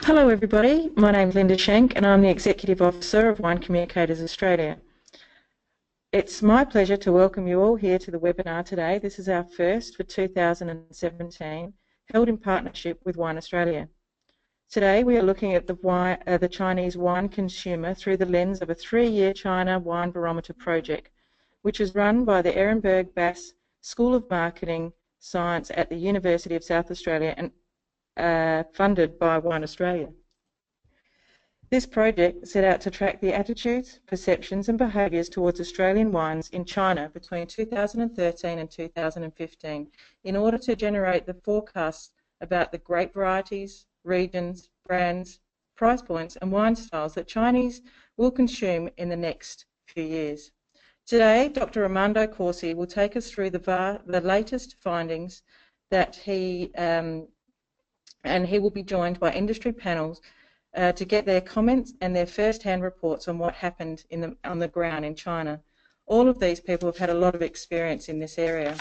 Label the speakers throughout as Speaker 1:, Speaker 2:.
Speaker 1: Hello everybody, my name's Linda Schenk and I'm the Executive Officer of Wine Communicators Australia. It's my pleasure to welcome you all here to the webinar today. This is our first for 2017, held in partnership with Wine Australia. Today we are looking at the Chinese wine consumer through the lens of a 3-year China Wine Barometer Project, which is run by the Ehrenberg Bass School of Marketing Science at the University of South Australia and funded by Wine Australia. This project set out to track the attitudes, perceptions and behaviours towards Australian wines in China between 2013 and 2015 in order to generate the forecasts about the grape varieties, regions, brands, price points and wine styles that Chinese will consume in the next few years. Today, Dr. Armando Corsi will take us through the latest findings that and he will be joined by industry panels to get their comments and their first-hand reports on what happened on the ground in China. All of these people have had a lot of experience in this area.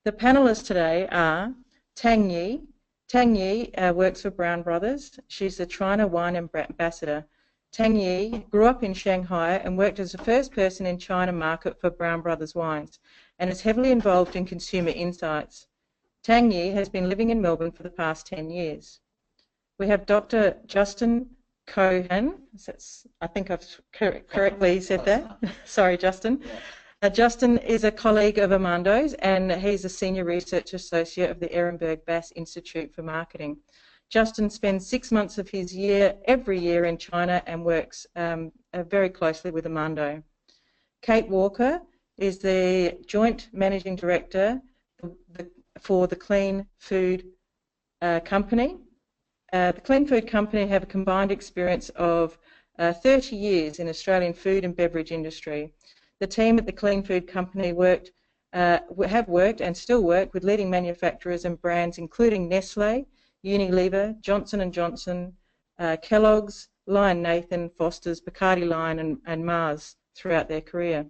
Speaker 1: The panellists today are Tang Yi. Tang Yi works for Brown Brothers. She's the China Wine Ambassador. Tang Yi grew up in Shanghai and worked as the first person in China market for Brown Brothers wines and is heavily involved in consumer insights. Tang Yi has been living in Melbourne for the past 10 years. We have Dr. Justin Cohen. I think I've correctly said that. Sorry, Justin. Justin is a colleague of Armando's and he's a Senior Research Associate of the Ehrenberg Bass Institute for Marketing. Justin spends 6 months of his year every year in China and works very closely with Armando. Kate Walker is the Joint Managing Director for the Clean Food Company. The Clean Food Company have a combined experience of 30 years in Australian food and beverage industry. The team at the Clean Food Company have worked and still work with leading manufacturers and brands including Nestle, Unilever, Johnson & Johnson, Kellogg's, Lion Nathan, Foster's, Bacardi Lion and Mars throughout their career.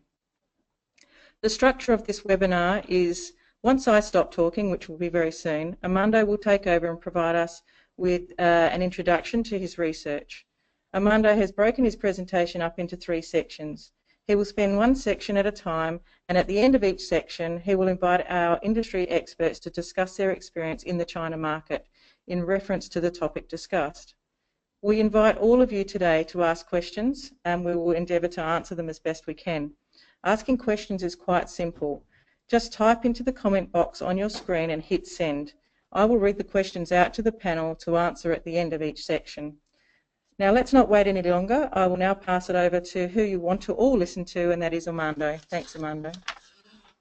Speaker 1: The structure of this webinar is, once I stop talking, which will be very soon, Armando will take over and provide us with an introduction to his research. Armando has broken his presentation up into 3 sections. He will spend one section at a time, and at the end of each section, he will invite our industry experts to discuss their experience in the China market in reference to the topic discussed. We invite all of you today to ask questions, and we will endeavour to answer them as best we can. Asking questions is quite simple. Just type into the comment box on your screen and hit send. I will read the questions out to the panel to answer at the end of each section. Now let's not wait any longer. I will now pass it over to who you want to all listen to, and that is Armando. Thanks, Armando.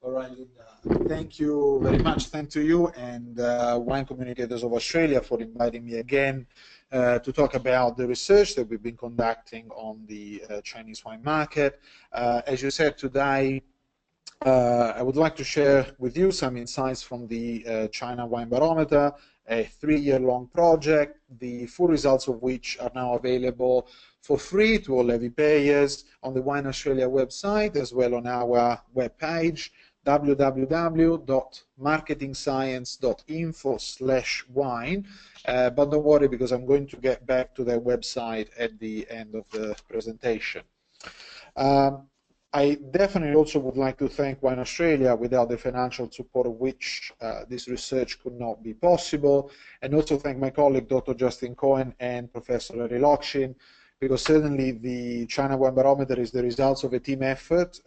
Speaker 2: All right, Linda. Thank you very much. Thanks to you and Wine Communicators of Australia for inviting me again to talk about the research that we've been conducting on the Chinese wine market. As you said today, I would like to share with you some insights from the China Wine Barometer, a 3-year-long project, the full results of which are now available for free to all levy payers on the Wine Australia website, as well on our webpage, www.marketingscience.info/wine. But don't worry, because I'm going to get back to their website at the end of the presentation. I definitely also would like to thank Wine Australia, without the financial support of which this research could not be possible, and also thank my colleague Dr. Justin Cohen and Professor Larry Lockshin, because certainly the China Wine Barometer is the results of a team effort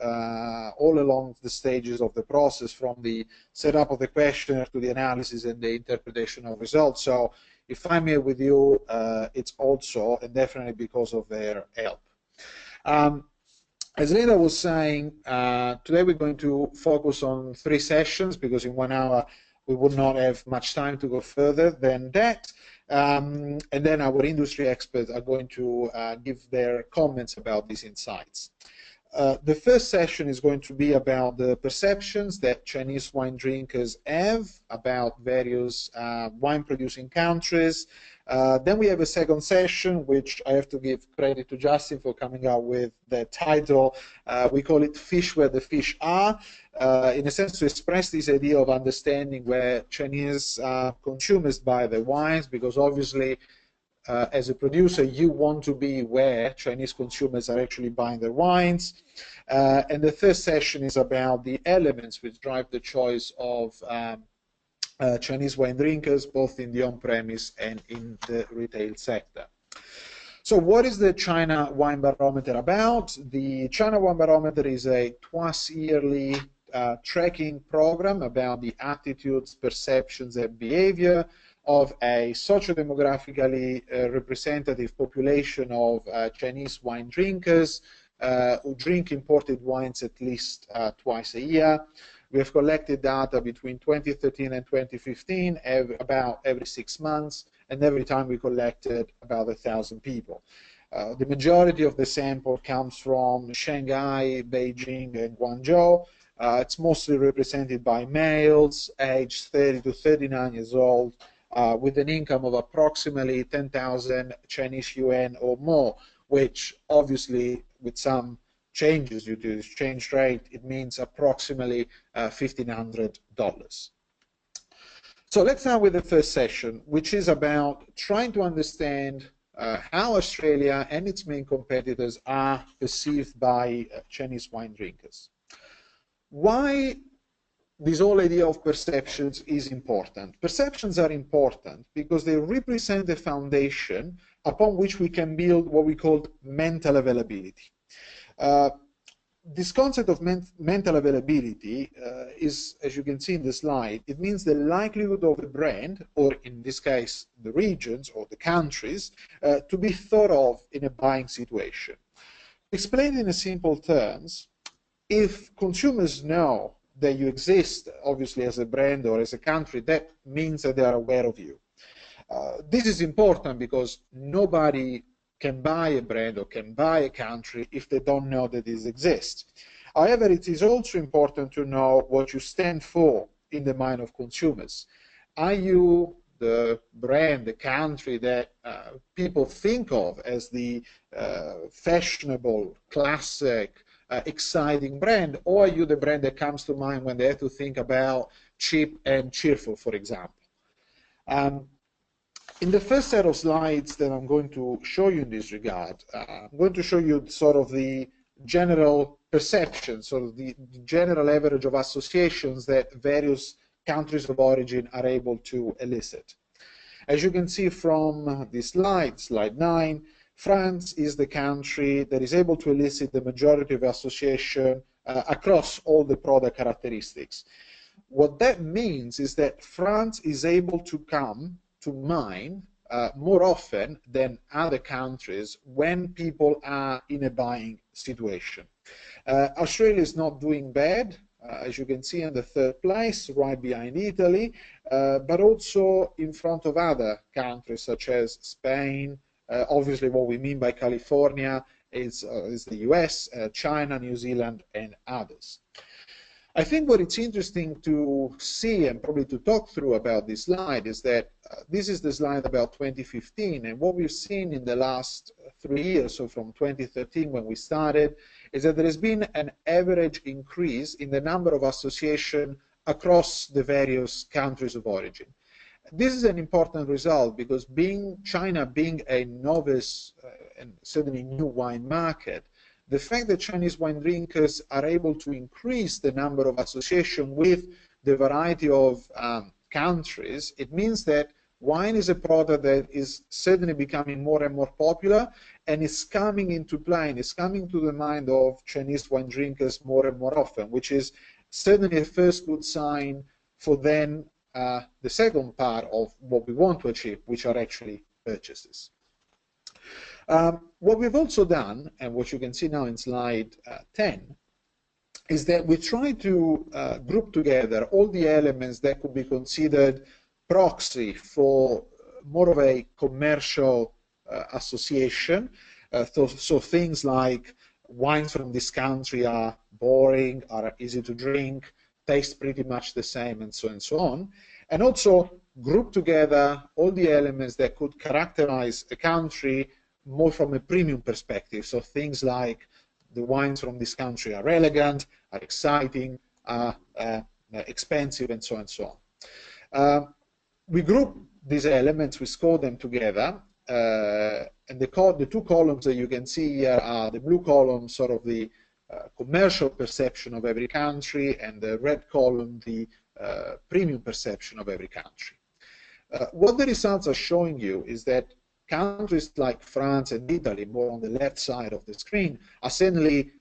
Speaker 2: all along the stages of the process, from the setup of the questionnaire to the analysis and the interpretation of results. So if I'm here with you, it's also and definitely because of their help. As Linda was saying, today we're going to focus on 3 sessions, because in 1 hour we would not have much time to go further than that. And then our industry experts are going to give their comments about these insights. The first session is going to be about the perceptions that Chinese wine drinkers have about various wine-producing countries. Then we have a second session, which I have to give credit to Justin for coming up with the title. We call it Fish Where the Fish Are, in a sense to express this idea of understanding where Chinese consumers buy their wines, because obviously as a producer, you want to be where Chinese consumers are actually buying their wines. And the third session is about the elements which drive the choice of Chinese wine drinkers, both in the on-premise and in the retail sector. So what is the China Wine Barometer about? The China Wine Barometer is a twice yearly tracking program about the attitudes, perceptions, and behavior of a socio-demographically representative population of Chinese wine drinkers who drink imported wines at least twice a year. We have collected data between 2013 and 2015, about every 6 months, and every time we collected about 1,000 people. The majority of the sample comes from Shanghai, Beijing, and Guangzhou. It's mostly represented by males aged 30 to 39 years old with an income of approximately 10,000 Chinese yuan or more, which obviously with some changes due to the exchange rate, it means approximately $1,500. So let's start with the first session, which is about trying to understand how Australia and its main competitors are perceived by Chinese wine drinkers. Why this whole idea of perceptions is important. Perceptions are important because they represent the foundation upon which we can build what we call mental availability. This concept of mental availability is, as you can see in the slide, it means the likelihood of a brand, or in this case the regions or the countries, to be thought of in a buying situation. Explained in simple terms, if consumers know that you exist, obviously as a brand or as a country, that means that they are aware of you. This is important because nobody can buy a brand or can buy a country if they don't know that this exists. However, it is also important to know what you stand for in the mind of consumers. Are you the brand, the country that people think of as the fashionable, classic, exciting brand, or are you the brand that comes to mind when they have to think about cheap and cheerful, for example? In the first set of slides that I'm going to show you in this regard, I'm going to show you sort of the general perception, sort of the general average of associations that various countries of origin are able to elicit. As you can see from this slide, slide 9, France is the country that is able to elicit the majority of association across all the product characteristics. What that means is that France is able to come to mind more often than other countries when people are in a buying situation. Australia is not doing bad, as you can see in the third place, right behind Italy, but also in front of other countries such as Spain. Obviously what we mean by California is the US, China, New Zealand, and others. I think what it's interesting to see and probably to talk through about this slide is that this is the slide about 2015, and what we've seen in the last 3 years, so from 2013 when we started, is that there has been an average increase in the number of associations across the various countries of origin. This is an important result because China being a novice and certainly new wine market, the fact that Chinese wine drinkers are able to increase the number of associations with the variety of countries, it means that wine is a product that is certainly becoming more and more popular and is coming into play and is coming to the mind of Chinese wine drinkers more and more often, which is certainly a first good sign for then the second part of what we want to achieve, which are actually purchases. What we've also done, and what you can see now in slide 10, is that we try to group together all the elements that could be considered proxy for more of a commercial association. So things like wines from this country are boring, are easy to drink, taste pretty much the same, and so on. And also group together all the elements that could characterize a country more from a premium perspective. So things like the wines from this country are elegant, are exciting, are expensive, and so on. We group these elements, we score them together, and the two columns that you can see here are the blue column, sort of the commercial perception of every country, and the red column, the premium perception of every country. What the results are showing you is that countries like France and Italy, more on the left side of the screen, are certainly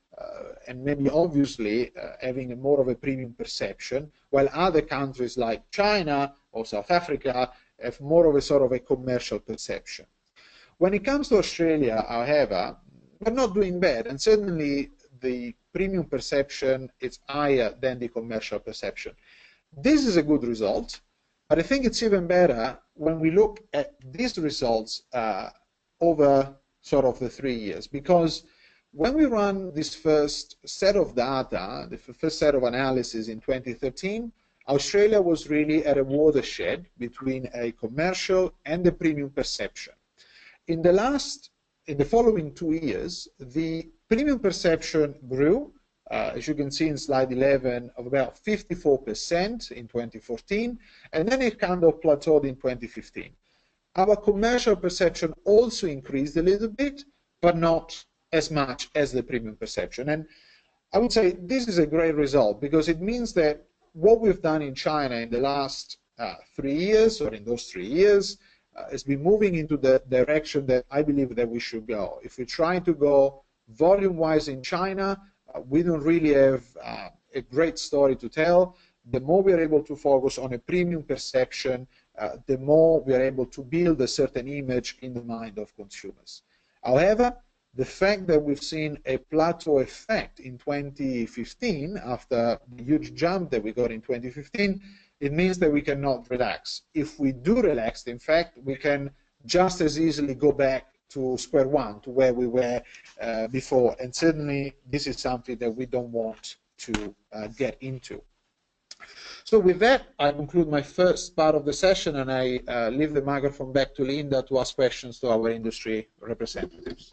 Speaker 2: and maybe obviously having a more of a premium perception, while other countries like China or South Africa have more of a sort of a commercial perception. When it comes to Australia, however, we're not doing bad, and certainly the premium perception is higher than the commercial perception. This is a good result, but I think it's even better when we look at these results over sort of the 3 years, because when we run this first set of data, the first set of analysis in 2013, Australia was really at a watershed between a commercial and a premium perception. In the following 2 years, the premium perception grew, as you can see in slide 11, of about 54% in 2014, and then it kind of plateaued in 2015. Our commercial perception also increased a little bit, but not as much as the premium perception. And I would say this is a great result, because it means that what we've done in China in the last 3 years, or in those 3 years, has been moving into the direction that I believe that we should go. If we're trying to go volume-wise in China, we don't really have a great story to tell. The more we are able to focus on a premium perception, the more we are able to build a certain image in the mind of consumers. However, the fact that we've seen a plateau effect in 2015, after the huge jump that we got in 2015, it means that we cannot relax. If we do relax, in fact, we can just as easily go back to square one, to where we were before. And certainly, this is something that we don't want to get into. So with that, I conclude my first part of the session, and I leave the microphone back to Linda to ask questions to our industry representatives.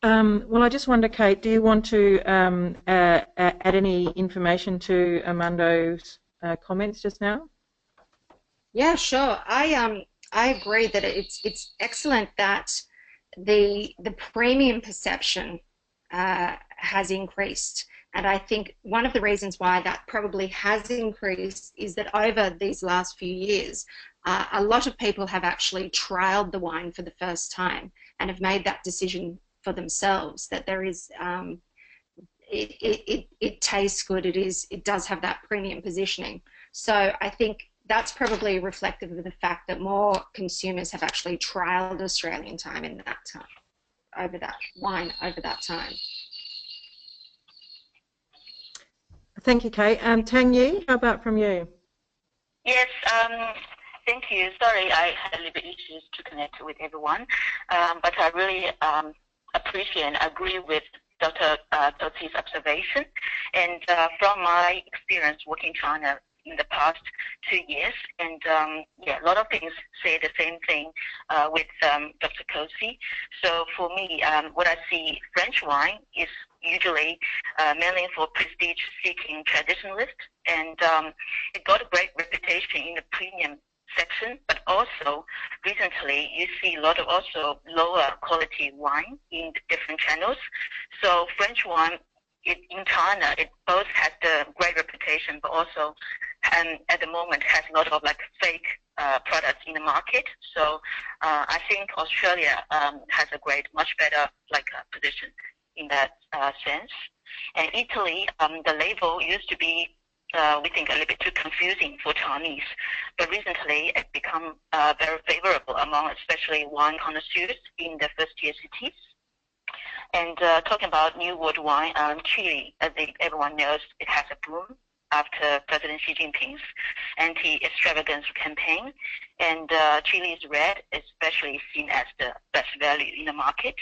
Speaker 1: Well, I just wonder, Kate, do you want to add any information to Armando's comments just now?
Speaker 3: Yeah, sure. I agree that it's excellent that the premium perception has increased, and I think one of the reasons why that probably has increased is that over these last few years, a lot of people have actually trialed the wine for the first time and have made that decision for themselves, that there is it tastes good, it does have that premium positioning. So I think that's probably reflective of the fact that more consumers have actually trialed Australian time in that time, over that time.
Speaker 1: Thank you, Kate. Tang Yi, how about from you?
Speaker 4: Yes, thank you. Sorry, I had a little bit issues to connect with everyone, but I really appreciate and agree with Dr. Corsi's observation. And from my experience working in China in the past 2 years, and yeah, a lot of things say the same thing with Dr. Corsi. So for me, what I see, French wine is usually mainly for prestige-seeking traditionalists, and it got a great reputation in the premium section, but also recently you see a lot of also lower quality wine in different channels. So French wine in China, it both has the great reputation, but also at the moment has a lot of like fake products in the market. So I think Australia has a much better position in that sense. And Italy, the label used to be we think a little bit too confusing for Chinese, but recently it become very favorable among especially wine connoisseurs in the first-tier cities. And talking about New World wine, Chile, I think everyone knows it has a boom after President Xi Jinping's anti-extravagance campaign. And Chile's red is especially seen as the best value in the market.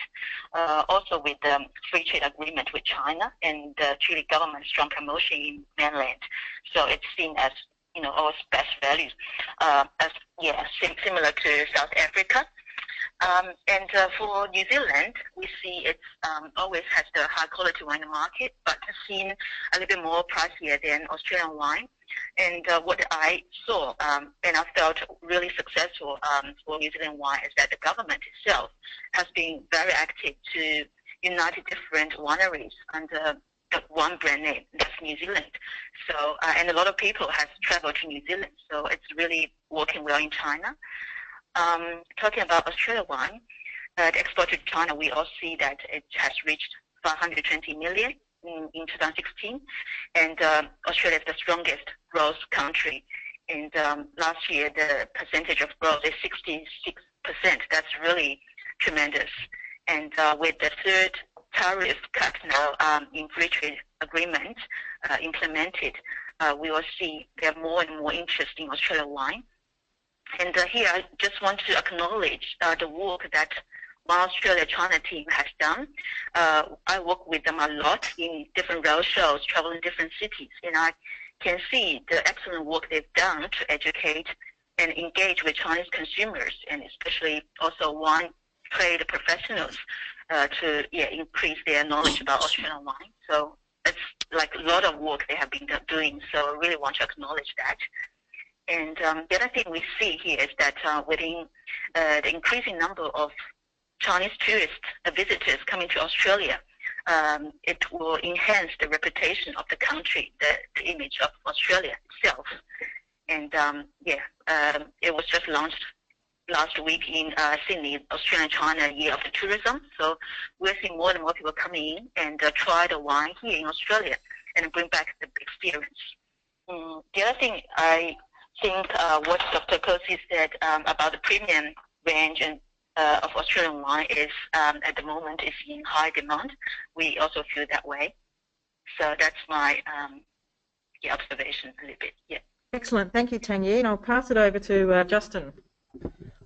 Speaker 4: Also with the free trade agreement with China and the Chile government's strong promotion in mainland. So it's seen as, all best values, similar to South Africa. And for New Zealand, we see it's always has the high quality wine in the market, but seen a little bit more pricier than Australian wine. And what I saw and I felt really successful for New Zealand wine is that the government itself has been very active to unite different wineries under the one brand name, that's New Zealand. So, and a lot of people have traveled to New Zealand, so it's really working well in China. Talking about Australia wine, the export to China, we all see that it has reached 520 million in 2016, and Australia is the strongest growth country. And last year, the percentage of growth is 66%. That's really tremendous. And with the third tariff cut now in free trade agreement implemented, we will see there are more and more interest in Australian wine. And here I just want to acknowledge the work that Wine Australia China team has done. I work with them a lot in different road shows, traveling different cities, and I can see the excellent work they've done to educate and engage with Chinese consumers, and especially also wine trade professionals to increase their knowledge about Australian wine. So it's like a lot of work they have been doing, so I really want to acknowledge that. And the other thing we see here is that within the increasing number of Chinese tourist visitors coming to Australia, it will enhance the reputation of the country, the image of Australia itself. And it was just launched last week in Sydney, Australia-China Year of the Tourism. So we're seeing more and more people coming in and try the wine here in Australia and bring back the experience. The other thing I think what Dr. Corsi said about the premium range and of Australian wine is at the moment is in high demand. We also feel that way. So that's my observation a little bit. Yeah.
Speaker 1: Excellent. Thank you, Tang Yi. And I'll pass it over to Justin.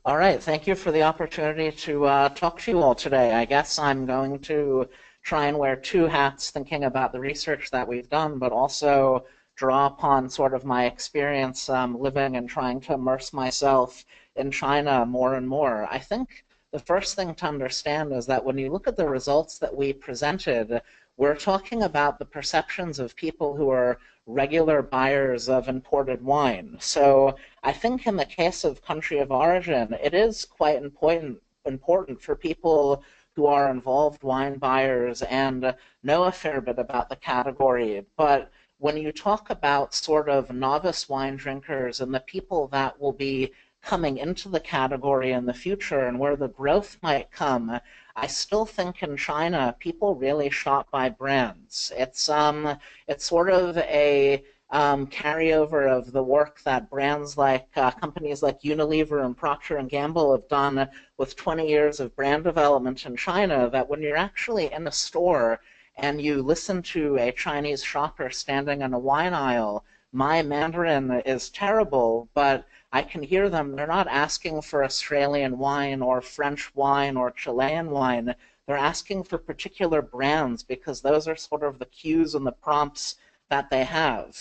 Speaker 5: All right. Thank you for the opportunity to talk to you all today. I guess I'm going to try and wear two hats thinking about the research that we've done, but also draw upon sort of my experience living and trying to immerse myself in China more and more. I think the first thing to understand is that when you look at the results that we presented, we're talking about the perceptions of people who are regular buyers of imported wine. So I think in the case of country of origin, it is quite important for people who are involved wine buyers and know a fair bit about the category. But when you talk about sort of novice wine drinkers and the people that will be coming into the category in the future and where the growth might come, I still think in China people really shop by brands. It's sort of a carryover of the work that brands like companies like Unilever and Procter & Gamble have done with 20 years of brand development in China, that when you're actually in a store and you listen to a Chinese shopper standing in a wine aisle, my Mandarin is terrible, but I can hear them. They're not asking for Australian wine or French wine or Chilean wine. They're asking for particular brands because those are sort of the cues and the prompts that they have.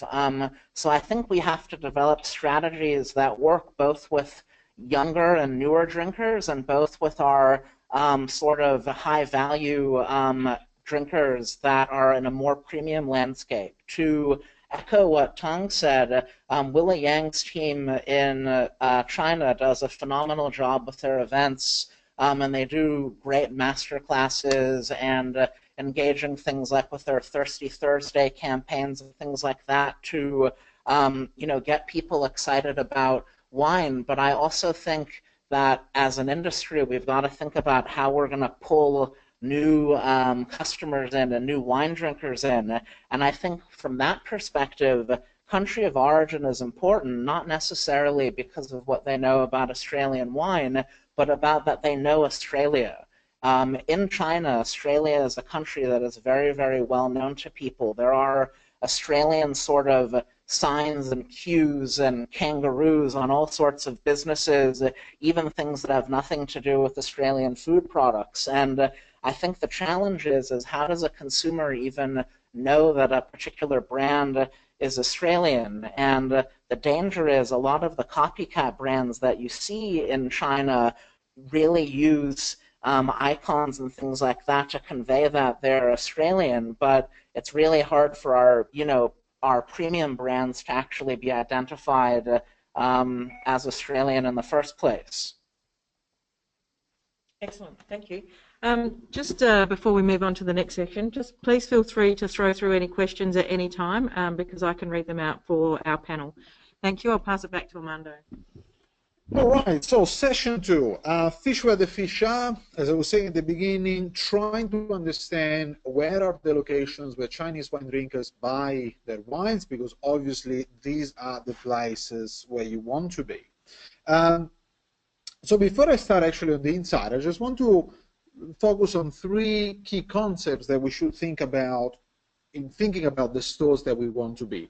Speaker 5: So I think we have to develop strategies that work both with younger and newer drinkers and both with our sort of high-value drinkers that are in a more premium landscape. To echo what Tang said, Willie Yang's team in China does a phenomenal job with their events, and they do great master classes and engaging things like with their Thirsty Thursday campaigns and things like that to get people excited about wine. But I also think that as an industry, we've got to think about how we're going to pull new customers in and new wine drinkers in. And I think from that perspective, country of origin is important, not necessarily because of what they know about Australian wine, but about that they know Australia. In China, Australia is a country that is very, very well known to people. There are Australian sort of signs and cues and kangaroos on all sorts of businesses, even things that have nothing to do with Australian food products. And I think the challenge is how does a consumer even know that a particular brand is Australian? And the danger is a lot of the copycat brands that you see in China really use icons and things like that to convey that they're Australian, but it's really hard for our, our premium brands to actually be identified as Australian in the first place.
Speaker 1: Excellent, thank you. Just before we move on to the next section, just please feel free to throw through any questions at any time because I can read them out for our panel. Thank you. I'll pass it back to Armando.
Speaker 2: All right, so session 2, fish where the fish are. As I was saying at the beginning, trying to understand where are the locations where Chinese wine drinkers buy their wines, because obviously these are the places where you want to be. So before I start actually on the inside, I just want to focus on 3 key concepts that we should think about in thinking about the stores that we want to be.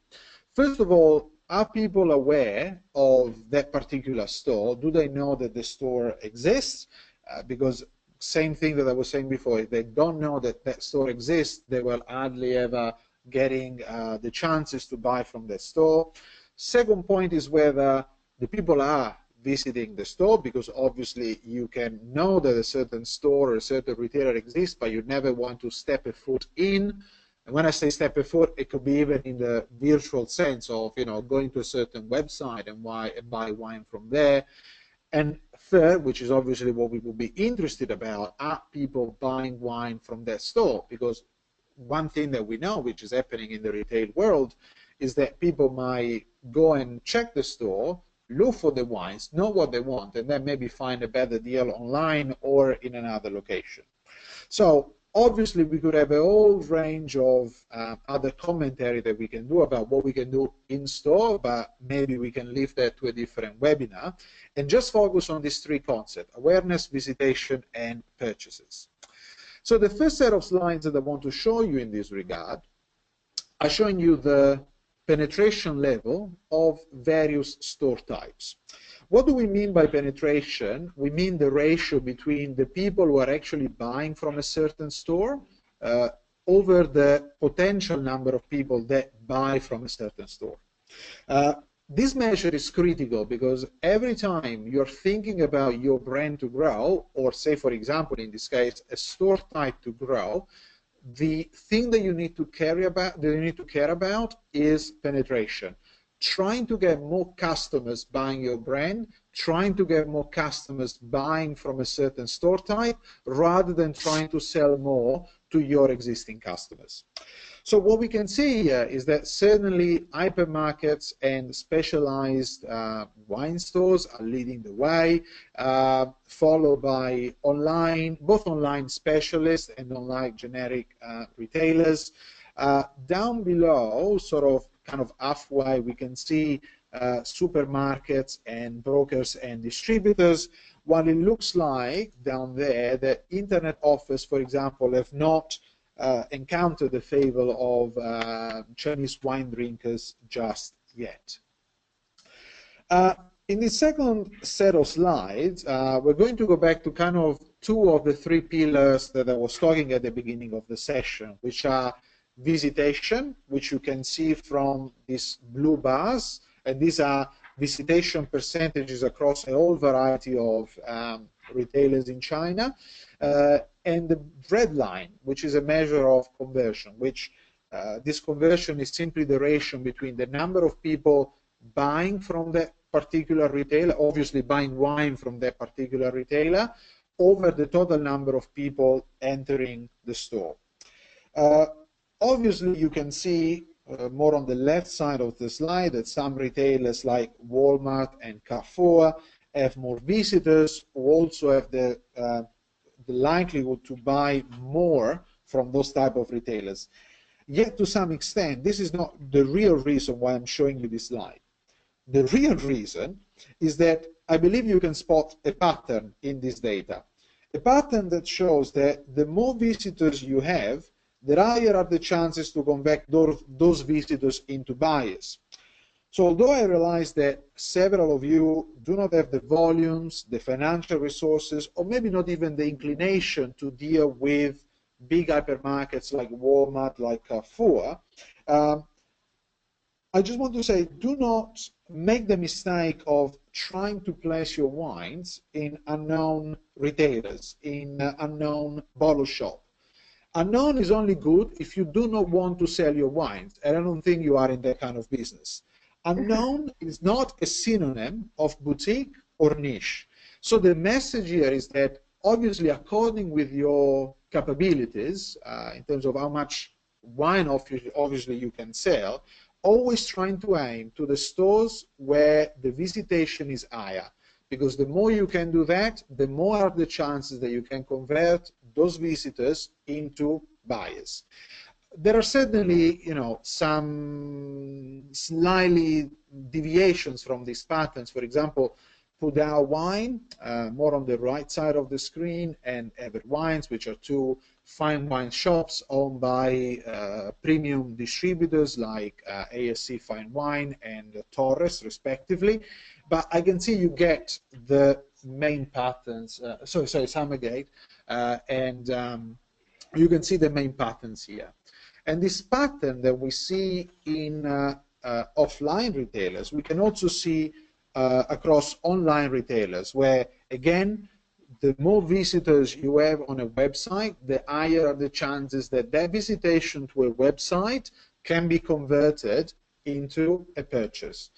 Speaker 2: First of all, are people aware of that particular store? Do they know that the store exists? Because same thing that I was saying before, if they don't know that that store exists, they will hardly ever getting the chances to buy from that store. Second point is whether the people are visiting the store, because obviously you can know that a certain store or a certain retailer exists, but you never want to step a foot in. And when I say step a foot, it could be even in the virtual sense of, you know, going to a certain website and buy wine from there. And third, which is obviously what we would be interested about, are people buying wine from that store? Because one thing that we know, which is happening in the retail world, is that people might go and check the store, look for the wines, know what they want, and then maybe find a better deal online or in another location. So obviously we could have a whole range of other commentary that we can do about what we can do in store, but maybe we can leave that to a different webinar and just focus on these 3 concepts: awareness, visitation, and purchases. So the first set of slides that I want to show you in this regard are showing you the penetration level of various store types. What do we mean by penetration? We mean the ratio between the people who are actually buying from a certain store over the potential number of people that buy from a certain store. This measure is critical because every time you're thinking about your brand to grow, or say, for example, in this case, a store type to grow, the thing that you need to care about is penetration. Trying to get more customers buying your brand, trying to get more customers buying from a certain store type, rather than trying to sell more to your existing customers. So what we can see here is that certainly hypermarkets and specialized wine stores are leading the way, followed by both online specialists and online generic retailers. Down below, sort of kind of halfway, we can see supermarkets and brokers and distributors, while it looks like down there that internet offers, for example, have not encountered the favor of Chinese wine drinkers just yet. In the second set of slides, we're going to go back to kind of 2 of the 3 pillars that I was talking at the beginning of the session, which are visitation, which you can see from these blue bars, and these are visitation percentages across a whole variety of retailers in China, and the red line, which is a measure of conversion, which this conversion is simply the ratio between the number of people buying from that particular retailer, obviously buying wine from that particular retailer, over the total number of people entering the store. Obviously, you can see more on the left side of the slide that some retailers like Walmart and Carrefour have more visitors, who also have the likelihood to buy more from those type of retailers. Yet to some extent, this is not the real reason why I'm showing you this slide. The real reason is that I believe you can spot a pattern in this data. A pattern that shows that the more visitors you have, the higher are the chances to convert those visitors into buyers. So although I realize that several of you do not have the volumes, the financial resources, or maybe not even the inclination to deal with big hypermarkets like Walmart, like Carrefour, I just want to say, do not make the mistake of trying to place your wines in unknown retailers, in unknown bottle shop. Unknown is only good if you do not want to sell your wines, and I don't think you are in that kind of business. Unknown is not a synonym of boutique or niche. So the message here is that obviously according with your capabilities, in terms of how much wine obviously you can sell, always trying to aim to the stores where the visitation is higher. Because the more you can do that, the more are the chances that you can convert those visitors into buyers. There are certainly, some slightly deviations from these patterns. For example, Pudao Wine, more on the right side of the screen, and Ever Wines, which are two fine wine shops owned by premium distributors like ASC Fine Wine and Torres, respectively. But I can see you get the main patterns, sorry, Summergate, and you can see the main patterns here. And this pattern that we see in offline retailers, we can also see across online retailers, where, again, the more visitors you have on a website, the higher are the chances that that visitation to a website can be converted into a purchase.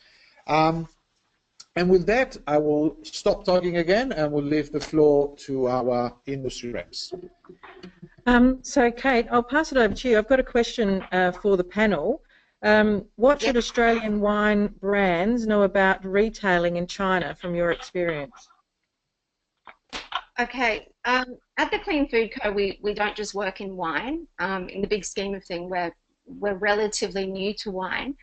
Speaker 2: And with that, I will stop talking again and will leave the floor to our industry reps.
Speaker 1: So, Kate, I'll pass it over to you. I've got a question for the panel. What should Australian wine brands know about retailing in China from your experience?
Speaker 3: Okay, at the Clean Food Co, we don't just work in wine. In the big scheme of things, we're relatively new to wine.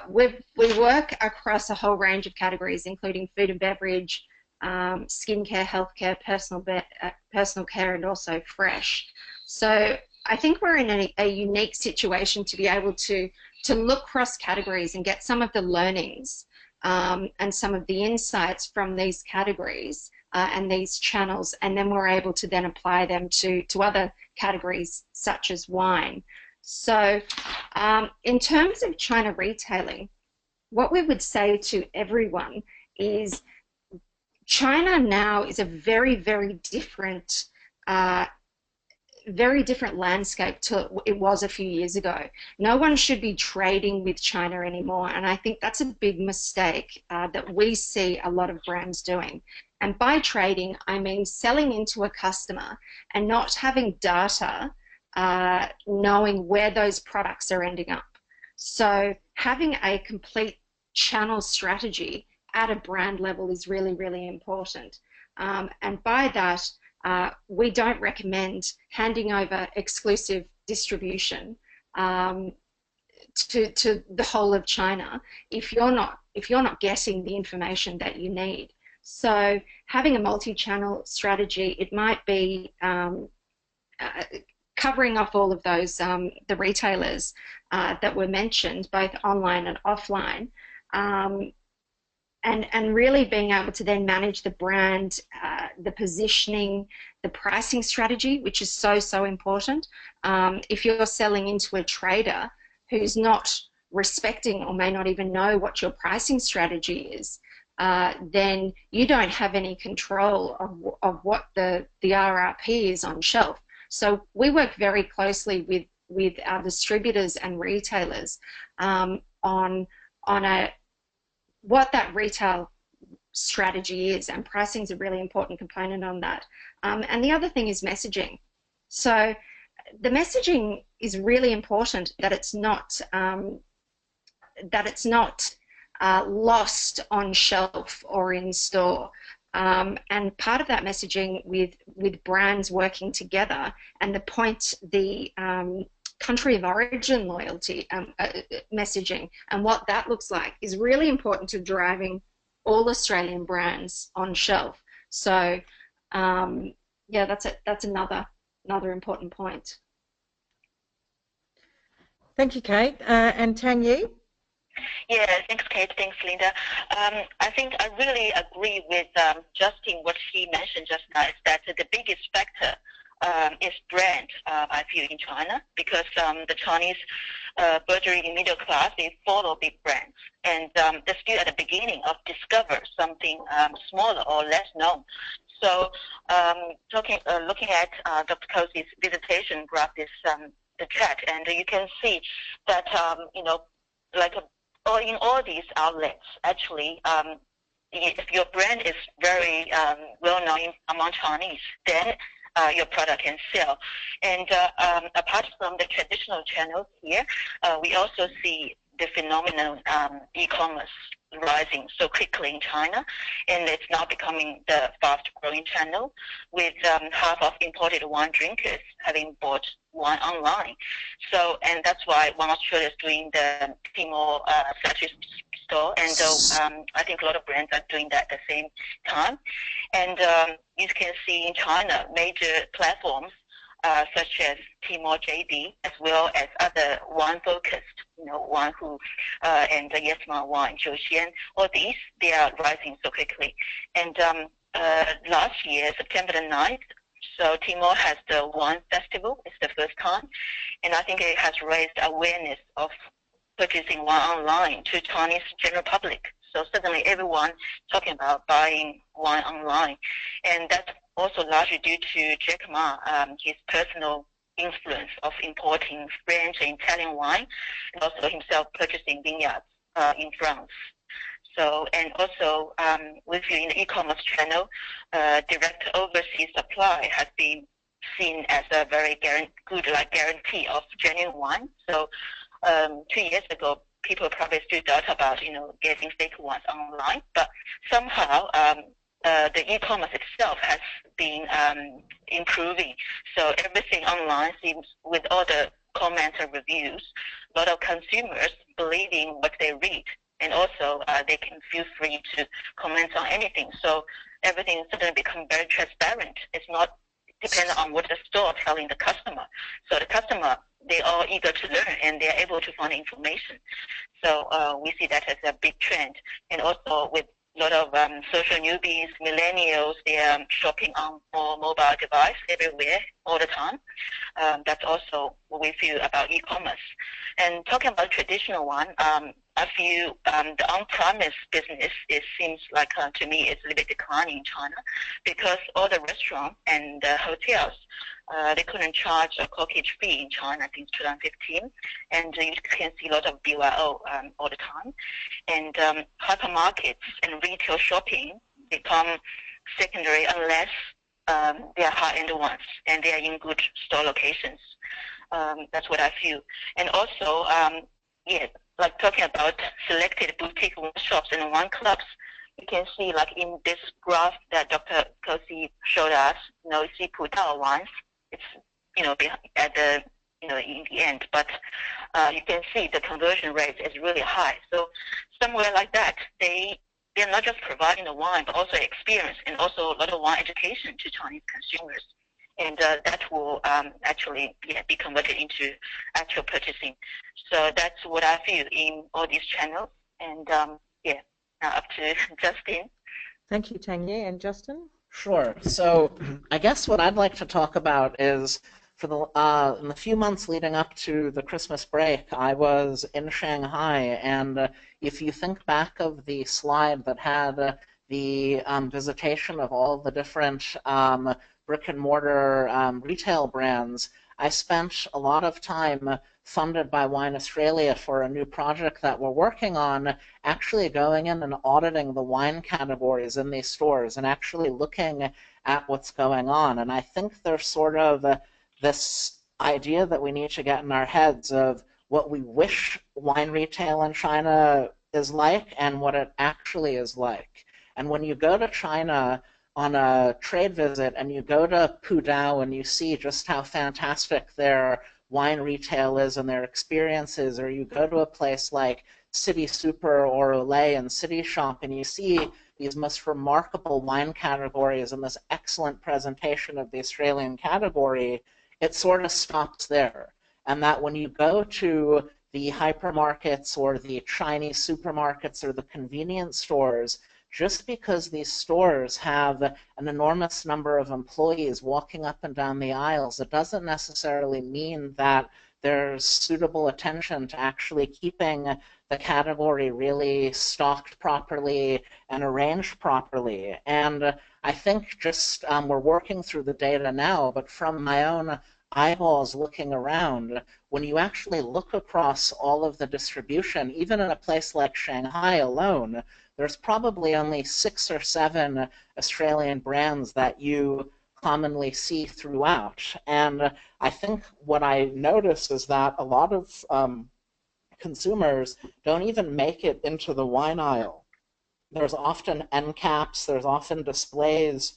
Speaker 3: We work across a whole range of categories, including food and beverage, skincare, healthcare, personal care, and also fresh. So I think we're in a unique situation to be able to look cross categories and get some of the learnings and some of the insights from these categories and these channels, and then we're able to then apply them to other categories such as wine. So in terms of China retailing, what we would say to everyone is China now is a very, very different landscape to it was a few years ago. No one should be trading with China anymore, and I think that's a big mistake that we see a lot of brands doing. And by trading, I mean selling into a customer and not having data knowing where those products are ending up. So having a complete channel strategy at a brand level is really, really important. And by that, we don't recommend handing over exclusive distribution to the whole of China if you're not getting the information that you need. So having a multi-channel strategy, it might be covering off all of those the retailers that were mentioned, both online and offline, and really being able to then manage the brand, the positioning, the pricing strategy, which is so important. If you're selling into a trader who's not respecting or may not even know what your pricing strategy is, then you don't have any control of what the RRP is on shelf. So we work very closely with our distributors and retailers on what that retail strategy is, and pricing is a really important component on that. And the other thing is messaging. So the messaging is really important, that it's not lost on shelf or in store. And part of that messaging with brands working together, and the country of origin loyalty messaging and what that looks like is really important to driving all Australian brands on shelf. So yeah, that's another important point.
Speaker 1: Thank you, Kate. And Tang Yi?
Speaker 4: Yeah, thanks, Kate. Thanks, Linda. I think I really agree with Justin. What he mentioned just now is that the biggest factor is brand, I feel, in China, because the Chinese burgeoning middle class, they follow big brands, and they're still at the beginning of discover something smaller or less known. So looking at Dr. Corsi's visitation graph, the chat, and you can see that in all these outlets, actually, if your brand is very well known among Chinese, then your product can sell. And apart from the traditional channels here, we also see the phenomenon e-commerce rising so quickly in China, and it's now becoming the fast-growing channel, with half of imported wine drinkers having bought wine online. So, and that's why Wine Australia is doing the Tmall factory store, and I think a lot of brands are doing that at the same time. And you can see in China major platforms such as Tmall JD, as well as other wine-focused, Wine Who and Yesma Wine, Zhouxian, all these, they are rising so quickly. And last year, September the 9th, so Tmall has the Wine Festival. It's the first time. And I think it has raised awareness of purchasing wine online to Chinese general public. So suddenly everyone talking about buying wine online. And that's also largely due to Jack Ma, his personal influence of importing French and Italian wine, and also himself purchasing vineyards in France. So, and also with you in the e-commerce channel, direct overseas supply has been seen as a very good guarantee of genuine wine. So 2 years ago, people probably still doubt about getting fake wines online, but somehow the e-commerce itself has been improving. So everything online seems, with all the comments and reviews, a lot of consumers believing what they read, and also they can feel free to comment on anything. So everything suddenly becomes very transparent. It's not dependent on what the store telling the customer. So the customer, they are eager to learn, and they are able to find information. So we see that as a big trend. And also with a lot of social newbies, millennials, they are shopping on more mobile device everywhere all the time. That's also what we feel about e-commerce. And talking about traditional one, I feel the on-premise business, it seems like to me it's a little bit declining in China, because all the restaurants and hotels, they couldn't charge a corkage fee in China since 2015, and you can see a lot of BYO all the time. And hypermarkets and retail shopping become secondary unless they are high-end ones and they are in good store locations. That's what I feel. And also, like talking about selected boutique wine shops and wine clubs, you can see like in this graph that Dr. Corsi showed us, you see Pudao wines. It's at the in the end, but you can see the conversion rate is really high. So somewhere like that, they're not just providing the wine, but also experience and also a lot of wine education to Chinese consumers. And that will actually be converted into actual purchasing. So that's what I feel in all these channels. And now up to Justin.
Speaker 1: Thank you, Tangye. And Justin?
Speaker 5: Sure. So I guess what I'd like to talk about is for in the few months leading up to the Christmas break, I was in Shanghai, and if you think back of the slide that had the visitation of all the different brick-and-mortar retail brands, I spent a lot of time funded by Wine Australia for a new project that we're working on, actually going in and auditing the wine categories in these stores and actually looking at what's going on. And I think there's sort of this idea that we need to get in our heads of what we wish wine retail in China is like and what it actually is like. And when you go to China on a trade visit and you go to Pudao and you see just how fantastic their wine retail is and their experiences, or you go to a place like City Super or Olay and City Shop and you see these most remarkable wine categories and this excellent presentation of the Australian category, it sort of stops there. And that when you go to the hypermarkets or the Chinese supermarkets or the convenience stores, just because these stores have an enormous number of employees walking up and down the aisles, it doesn't necessarily mean that there's suitable attention to actually keeping the category really stocked properly and arranged properly. And I think just we're working through the data now, but from my own eyeballs looking around, when you actually look across all of the distribution, even in a place like Shanghai alone, there's probably only 6 or 7 Australian brands that you commonly see throughout. And I think what I notice is that a lot of consumers don't even make it into the wine aisle. There's often end caps, there's often displays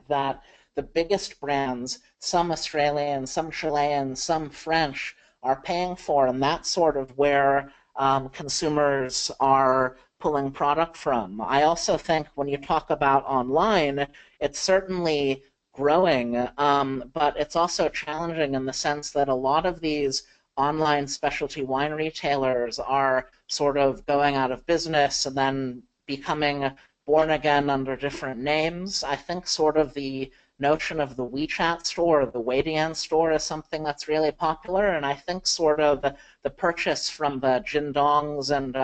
Speaker 5: that the biggest brands, some Australian, some Chilean, some French, are paying for, and that's sort of where consumers are pulling product from. I also think when you talk about online, it's certainly growing, but it's also challenging in the sense that a lot of these online specialty wine retailers are sort of going out of business and then becoming born again under different names. I think sort of the notion of the WeChat store, the Weidian store, is something that's really popular, and I think sort of the purchase from the Jingdongs and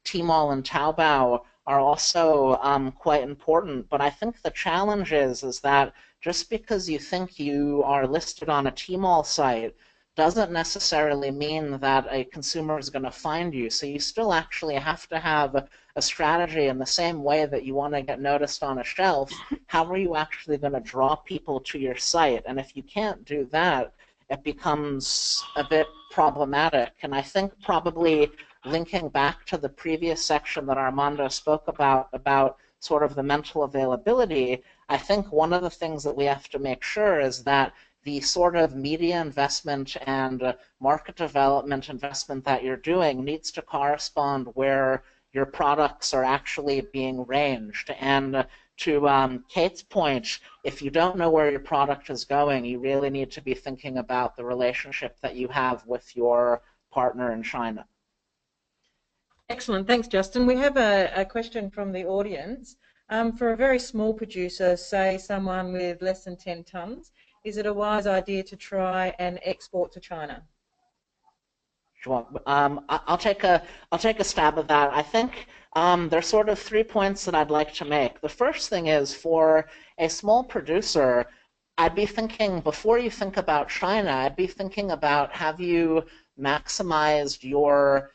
Speaker 5: Tmall and Taobao are also quite important. But I think the challenge is that just because you think you are listed on a Tmall site doesn't necessarily mean that a consumer is going to find you. So you still actually have to have a strategy in the same way that you want to get noticed on a shelf. How are you actually going to draw people to your site? And if you can't do that, it becomes a bit problematic. And I think probably linking back to the previous section that Armando spoke about sort of the mental availability, I think one of the things that we have to make sure is that the sort of media investment and market development investment that you're doing needs to correspond where your products are actually being ranged. And to Kate's point, if you don't know where your product is going, you really need to be thinking about the relationship that you have with your partner in China.
Speaker 1: Excellent. Thanks, Justin. We have a question from the audience. For a very small producer, say someone with less than 10 tonnes, is it a wise idea to try and export to China?
Speaker 5: Sure. I'll take a stab at that. I think there's sort of 3 points that I'd like to make. The first thing is, for a small producer, I'd be thinking, before you think about China, I'd be thinking about, have you maximized your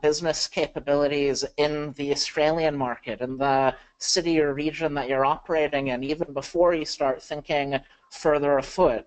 Speaker 5: business capabilities in the Australian market, in the city or region that you're operating in, even before you start thinking further afoot.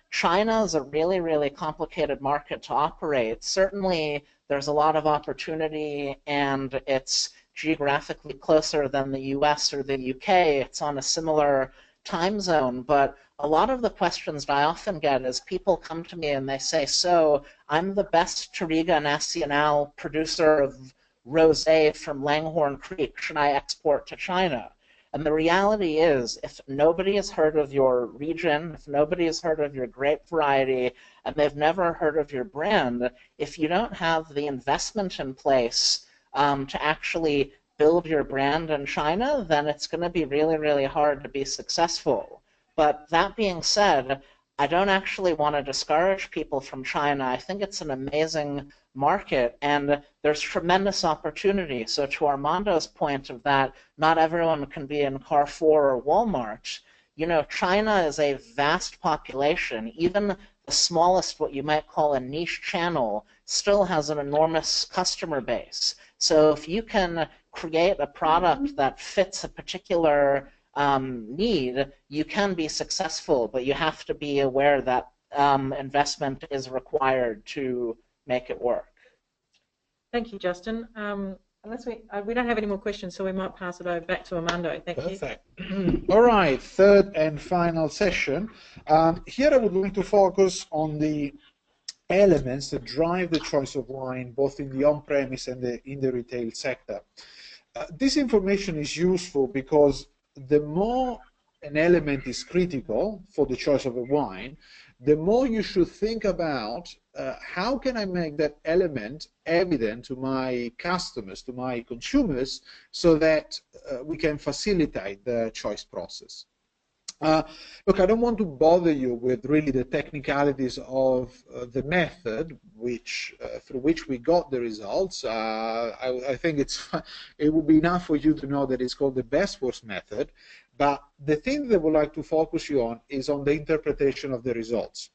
Speaker 5: China is a really, really complicated market to operate. Certainly, there's a lot of opportunity, and it's geographically closer than the US or the UK. It's on a similar time zone, but a lot of the questions that I often get is people come to me and they say, so I'm the best Touriga Nacional producer of rosé from Langhorne Creek. Should I export to China? And the reality is, if nobody has heard of your region, if nobody has heard of your grape variety, and they've never heard of your brand, if you don't have the investment in place to actually build your brand in China, then it's going to be really, really hard to be successful. But that being said, I don't actually want to discourage people from China. I think it's an amazing market, and there's tremendous opportunity. So to Armando's point of that not everyone can be in Carrefour or Walmart, you know, China is a vast population. Even the smallest, what you might call a niche channel, still has an enormous customer base. So if you can create a product that fits a particular need, you can be successful, but you have to be aware that investment is required to make it work.
Speaker 1: Thank you, Justin. Unless we don't have any more questions, so we might pass it over back to Armando. Thank you.
Speaker 2: Perfect. All right, third and final session. Here I would like to focus on the elements that drive the choice of wine, both in the on-premise and in the retail sector. This information is useful because the more an element is critical for the choice of a wine, the more you should think about how can I make that element evident to my customers, to my consumers, so that we can facilitate the choice process. Look, I don't want to bother you with really the technicalities of the method through which we got the results. I think it would be enough for you to know that it's called the best-worst method. But the thing that I would like to focus you on is on the interpretation of the results.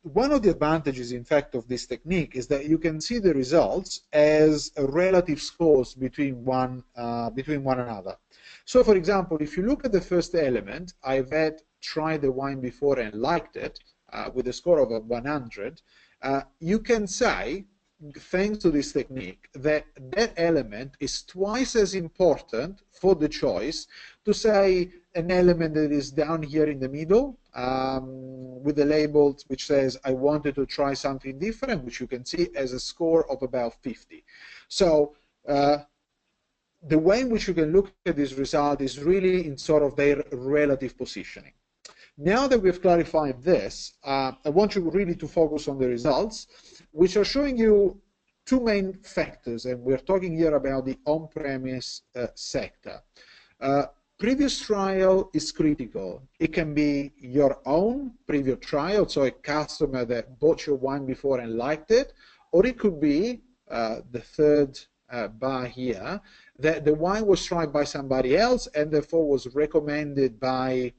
Speaker 2: One of the advantages, in fact, of this technique is that you can see the results as relative scores between one another. So, for example, if you look at the first element, I've had tried the wine before and liked it with a score of 100. You can say, thanks to this technique, that that element is twice as important for the choice to say an element that is down here in the middle with the label which says I wanted to try something different, which you can see as a score of about 50. So the way in which you can look at this result is really in sort of their relative positioning. Now that we've clarified this, I want you really to focus on the results, which are showing you two main factors, and we're talking here about the on-premise sector. Previous trial is critical. It can be your own previous trial, so a customer that bought your wine before and liked it, or it could be the third bar here, that the wine was tried by somebody else and therefore was recommended by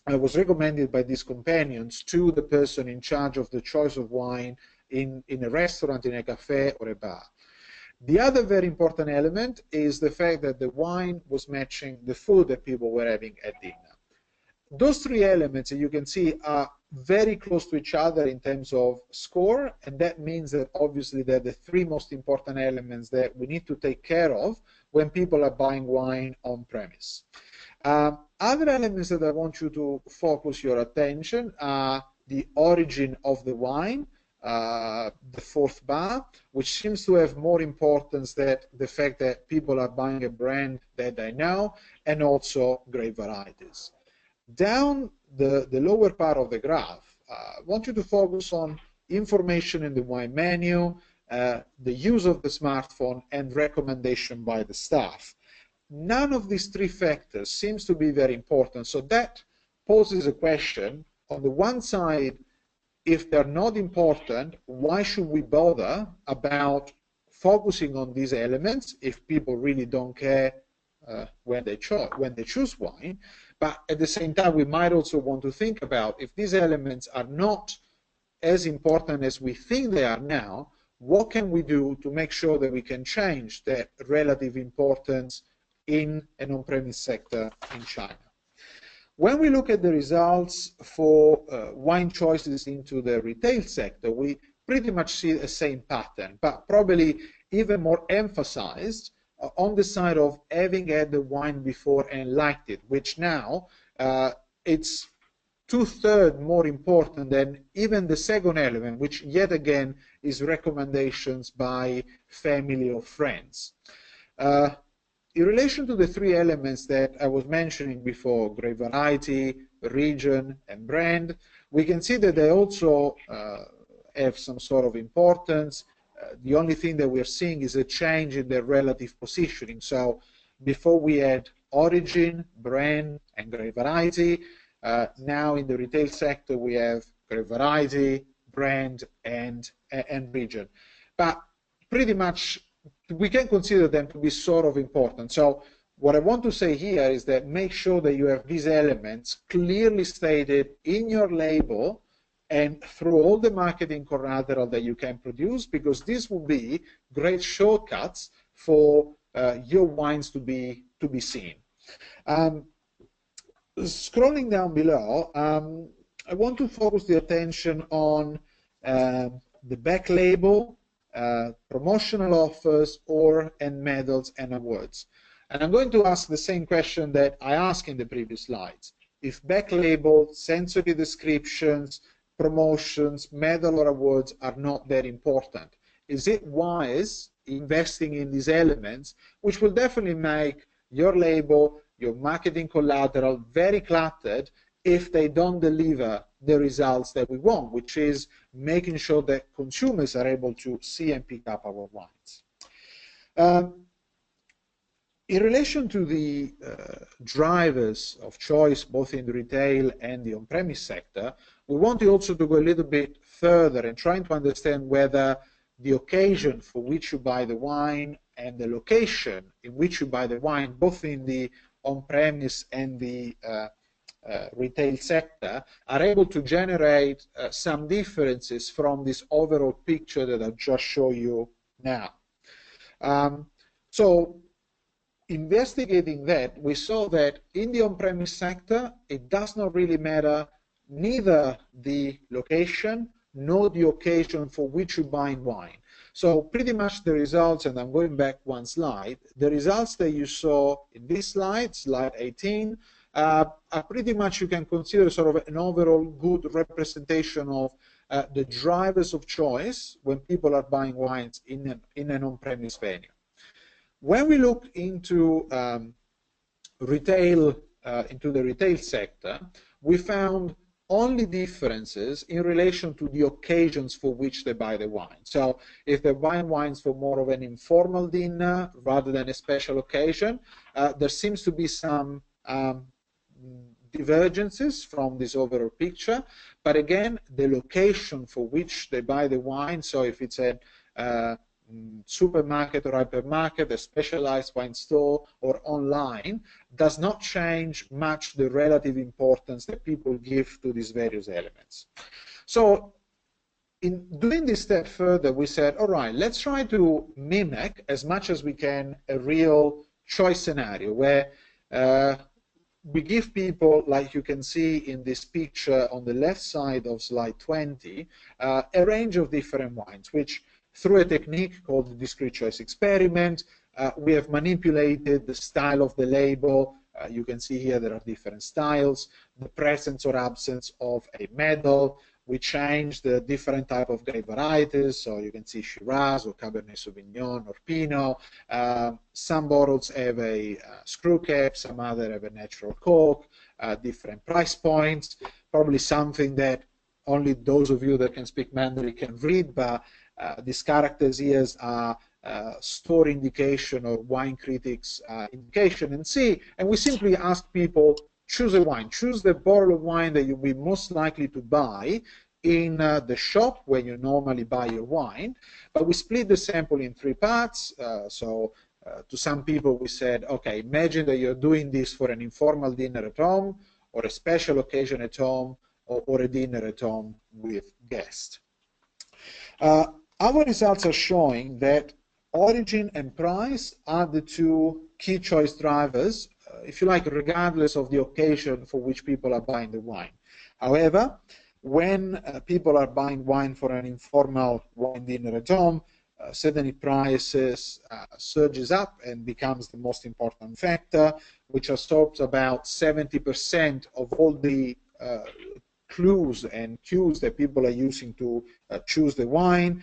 Speaker 2: these companions to the person in charge of the choice of wine in a restaurant, in a cafe, or a bar. The other very important element is the fact that the wine was matching the food that people were having at dinner. Those three elements, you can see, are very close to each other in terms of score, and that means that obviously they're the three most important elements that we need to take care of when people are buying wine on premise. Other elements that I want you to focus your attention are the origin of the wine, the fourth bar, which seems to have more importance than the fact that people are buying a brand that they know, and also grape varieties. Down the lower part of the graph, I want you to focus on information in the wine menu, the use of the smartphone, and recommendation by the staff. None of these three factors seems to be very important, so that poses a question. On the one side, if they're not important, why should we bother about focusing on these elements if people really don't care when they choose wine? But at the same time, we might also want to think about if these elements are not as important as we think they are now, what can we do to make sure that we can change that relative importance in an on-premise sector in China? When we look at the results for wine choices into the retail sector, we pretty much see the same pattern, but probably even more emphasized on the side of having had the wine before and liked it, which now it's 2/3 more important than even the second element, which yet again is recommendations by family or friends. In relation to the three elements that I was mentioning before, grape variety, region, and brand, we can see that they also have some sort of importance. The only thing that we're seeing is a change in their relative positioning. So before we had origin, brand, and grape variety. Now in the retail sector we have grape variety, brand, and region. But pretty much we can consider them to be sort of important. So what I want to say here is that make sure that you have these elements clearly stated in your label and through all the marketing collateral that you can produce, because this will be great shortcuts for your wines to be seen. Scrolling down below, I want to focus the attention on the back label, promotional offers, and medals and awards. And I'm going to ask the same question that I asked in the previous slides. If back label, sensory descriptions, promotions, medal or awards are not that important, is it wise investing in these elements, which will definitely make your label, your marketing collateral very cluttered if they don't deliver the results that we want, which is making sure that consumers are able to see and pick up our wines. In relation to the drivers of choice, both in the retail and the on-premise sector, we want also to go a little bit further and trying to understand whether the occasion for which you buy the wine and the location in which you buy the wine, both in the on-premise and the retail sector, are able to generate some differences from this overall picture that I've just shown you now. So investigating that, we saw that in the on-premise sector, it does not really matter neither the location nor the occasion for which you buy wine. So pretty much the results, and I'm going back one slide, the results that you saw in this slide, slide 18, are pretty much you can consider sort of an overall good representation of the drivers of choice when people are buying wines in an on-premise venue. When we look into retail, into the retail sector, we found only differences in relation to the occasions for which they buy the wine. So if they're buying wines for more of an informal dinner rather than a special occasion, there seems to be some divergences from this overall picture. But again, the location for which they buy the wine, so if it's a supermarket or hypermarket, a specialized wine store, or online, does not change much the relative importance that people give to these various elements. So in doing this step further, we said, all right, let's try to mimic as much as we can a real choice scenario where we give people, like you can see in this picture on the left side of slide 20, a range of different wines, which through a technique called the Discrete choice experiment, we have manipulated the style of the label. You can see here there are different styles, the presence or absence of a medal. We changed the different type of grape varieties, so you can see Shiraz or Cabernet Sauvignon or Pinot. Some bottles have a screw cap, some other have a natural cork, different price points, probably something that only those of you that can speak Mandarin can read, but these characters here are store indication or wine critics indication, and we simply ask people, choose a wine, choose the bottle of wine that you'll be most likely to buy in the shop where you normally buy your wine. But we split the sample in three parts. To some people we said, okay, imagine that you're doing this for an informal dinner at home or a special occasion at home or a dinner at home with guests. Our results are showing that origin and price are the two key choice drivers, if you like, regardless of the occasion for which people are buying the wine. However, when people are buying wine for an informal wine dinner at home, suddenly prices surges up and becomes the most important factor, which absorbs about 70% of all the clues and cues that people are using to choose the wine,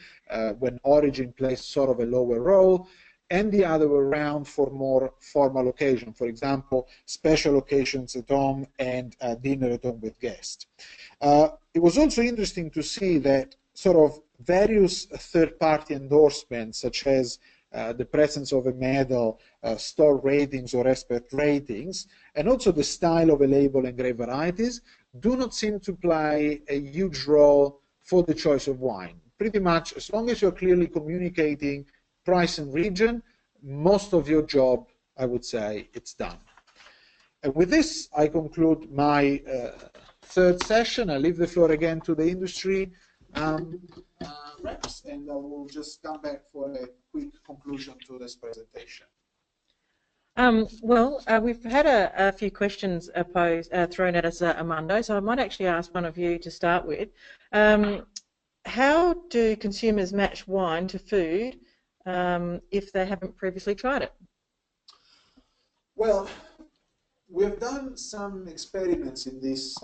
Speaker 2: when origin plays sort of a lower role, and the other way around for more formal occasions, for example, special occasions at home and dinner at home with guests. It was also interesting to see that sort of various third-party endorsements, such as the presence of a medal, store ratings or expert ratings, and also the style of a label and grape varieties, do not seem to play a huge role for the choice of wine. Pretty much, as long as you're clearly communicating price and region, most of your job, I would say, it's done. And with this, I conclude my third session. I leave the floor again to the industry reps, and I will just come back for a quick conclusion to this presentation.
Speaker 1: We've had a few questions thrown at us, Armando, so I might actually ask one of you to start with. How do consumers match wine to food if they haven't previously tried it?
Speaker 2: Well, we've done some experiments in this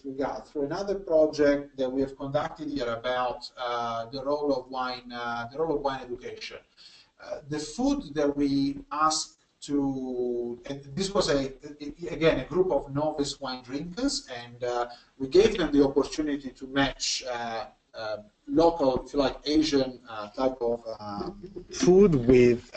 Speaker 2: regard through another project that we have conducted here about the role of wine education. The food that we asked to, and this was again a group of novice wine drinkers, and we gave them the opportunity to match local, if you like, Asian type of food with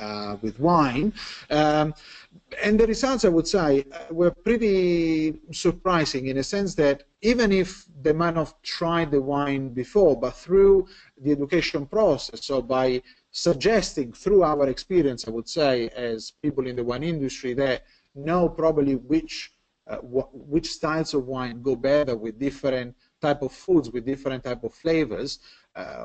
Speaker 2: wine. And the results, I would say, were pretty surprising in a sense that even if they might not have tried the wine before, but through the education process, so by suggesting through our experience, I would say, as people in the wine industry that know probably which styles of wine go better with different type of foods, with different type of flavors,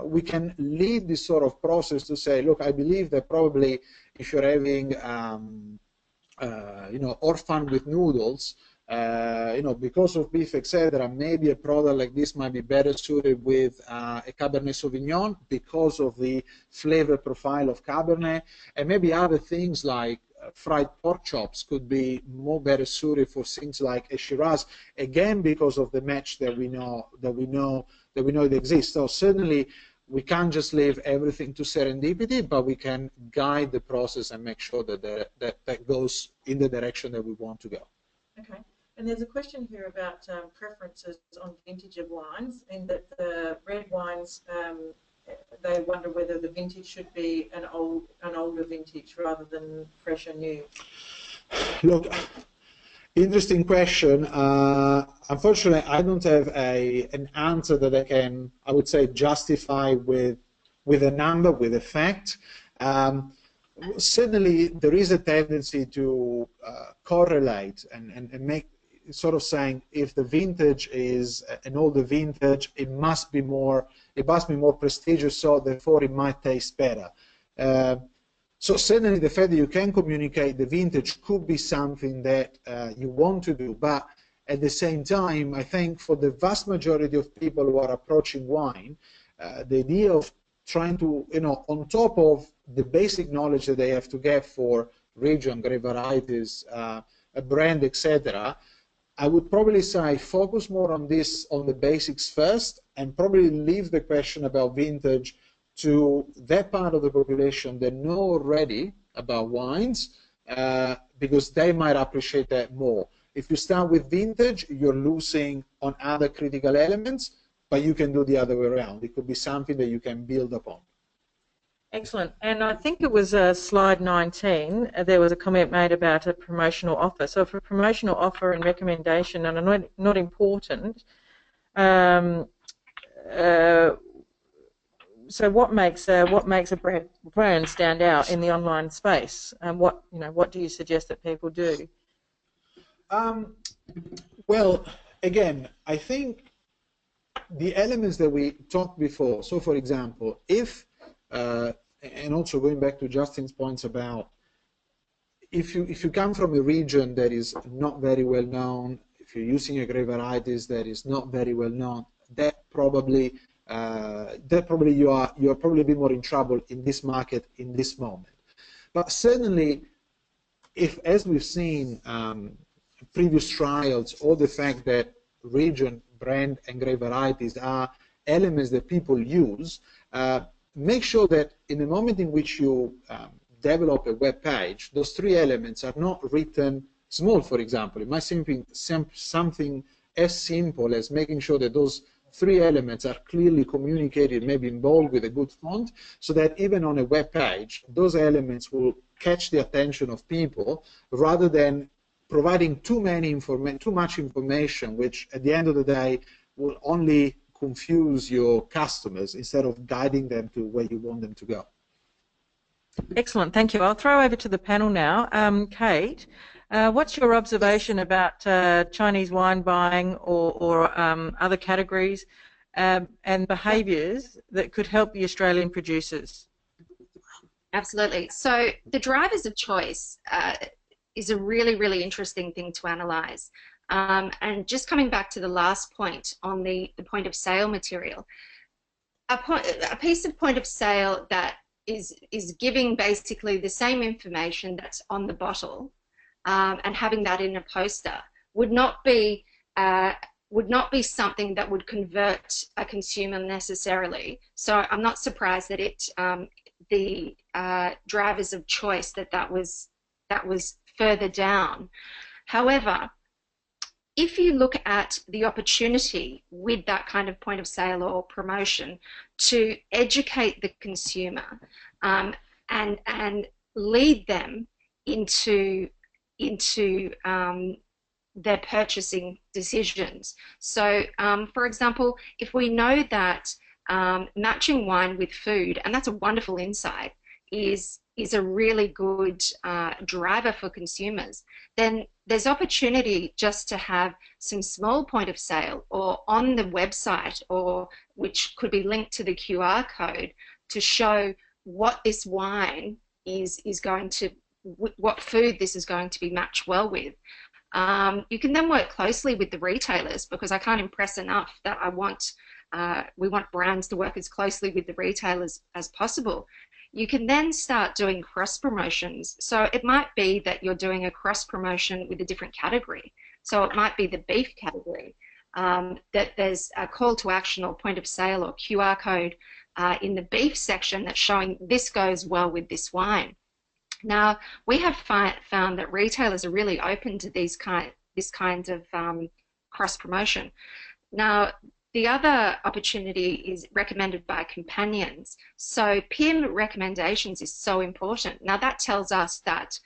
Speaker 2: we can lead this sort of process to say, look, I believe that probably if you're having orphan with noodles, because of beef, etc., maybe a product like this might be better suited with a Cabernet Sauvignon because of the flavor profile of Cabernet, and maybe other things like fried pork chops could be more better suited for things like a Shiraz, again because of the match that we know it exists. So certainly we can't just leave everything to serendipity, but we can guide the process and make sure that that goes in the direction that we want to go.
Speaker 1: Okay. And there's a question here about preferences on vintage of wines, and that the red wines, they wonder whether the vintage should be an older vintage rather than fresh and new.
Speaker 2: Look, interesting question. Unfortunately, I don't have an answer that I can, I would say, justify with a number, with a fact. Certainly, there is a tendency to correlate and make sort of saying if the vintage is an older vintage, it must be more prestigious, so therefore it might taste better. So certainly the fact that you can communicate the vintage could be something that you want to do, but at the same time, I think for the vast majority of people who are approaching wine, the idea of trying to, on top of the basic knowledge that they have to get for region, grape varieties, a brand, etc., I would probably say focus more on the basics first, and probably leave the question about vintage to that part of the population that know already about wines, because they might appreciate that more. If you start with vintage, you're losing on other critical elements, but you can do the other way around. It could be something that you can build upon.
Speaker 1: Excellent. And I think it was slide 19, there was a comment made about a promotional offer. So for a promotional offer and recommendation are not important, so what makes a brand stand out in the online space? And what do you suggest that people do?
Speaker 2: Well, again, I think the elements that we talked before. So, for example, if and also going back to Justin's points about if you come from a region that is not very well known, if you're using a grape varieties that is not very well known, that probably you're probably a bit more in trouble in this market in this moment. But certainly, if, as we've seen previous trials, or the fact that region, brand, and grape varieties are elements that people use, make sure that in the moment in which you develop a web page, those three elements are not written small, for example. It might be something as simple as making sure that those three elements are clearly communicated, maybe in bold with a good font, so that even on a web page, those elements will catch the attention of people, rather than providing too much information, which at the end of the day will only confuse your customers instead of guiding them to where you want them to go.
Speaker 1: Excellent, thank you. I'll throw over to the panel now. Kate, what's your observation about Chinese wine buying or other categories and behaviours that could help the Australian producers?
Speaker 3: Absolutely. So the drivers of choice is a really, really interesting thing to analyse. And just coming back to the last point on the point of sale material, a piece of point of sale that is giving basically the same information that's on the bottle and having that in a poster would not be something that would convert a consumer necessarily. So I'm not surprised that the drivers of choice that was further down. However, if you look at the opportunity with that kind of point of sale or promotion to educate the consumer and lead them into their purchasing decisions. So, for example, if we know that matching wine with food, and that's a wonderful insight, is a really good driver for consumers, then there's opportunity just to have some small point of sale or on the website, or which could be linked to the QR code, to show what this wine is going to, what food this is going to be matched well with. You can then work closely with the retailers, because I can't impress enough that we want brands to work as closely with the retailers as possible. You can then start doing cross promotions. So it might be that you're doing a cross promotion with a different category. So it might be the beef category, that there's a call to action or point of sale or QR code in the beef section that's showing this goes well with this wine. Now, we have found that retailers are really open to this kind of cross promotion. Now, the other opportunity is recommended by companions. So peer recommendations is so important. Now, that tells us that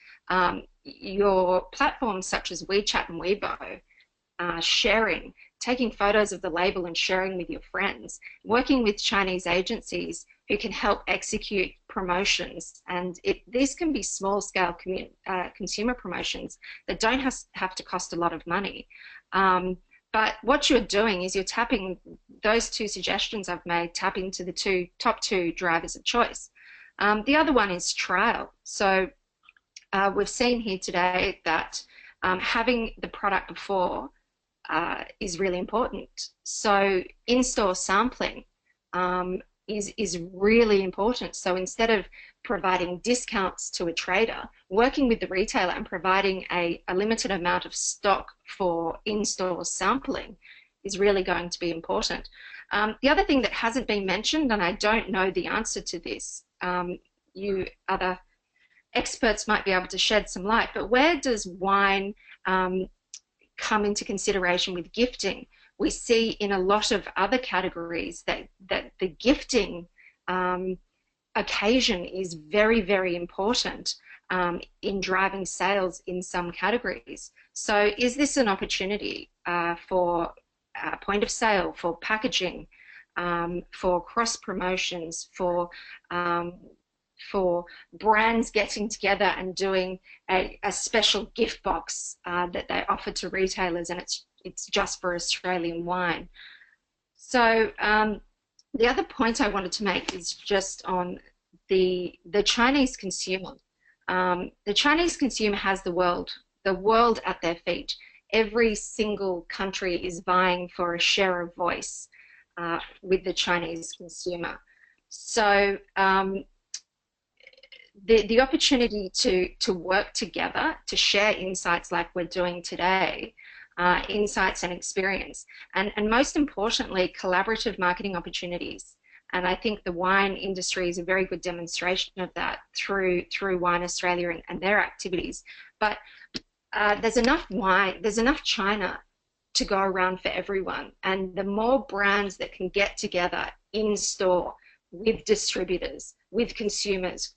Speaker 3: your platforms such as WeChat and Weibo, sharing, taking photos of the label and sharing with your friends, working with Chinese agencies who can help execute promotions. And these can be small-scale consumer promotions that don't have to cost a lot of money. But what you're doing is you're tapping those two suggestions I've made, tap into the top two drivers of choice. The other one is trial. So we've seen here today that having the product before is really important. So in-store sampling is really important. So instead of providing discounts to a trader, working with the retailer and providing a limited amount of stock for in-store sampling is really going to be important. The other thing that hasn't been mentioned, and I don't know the answer to this, you other experts might be able to shed some light, but where does wine come into consideration with gifting? We see in a lot of other categories that the gifting occasion is very, very important in driving sales in some categories. So is this an opportunity for point of sale, for packaging, for cross promotions, for brands getting together and doing a special gift box that they offer to retailers, and it's just for Australian wine? So the other point I wanted to make is just on the Chinese consumer. The Chinese consumer has the world at their feet. Every single country is vying for a share of voice with the Chinese consumer. So the opportunity to work together, to share insights like we're doing today, insights and experience, and most importantly, collaborative marketing opportunities. And I think the wine industry is a very good demonstration of that through Wine Australia and their activities. But there's enough wine, there's enough China to go around for everyone. And the more brands that can get together in store with distributors, with consumers,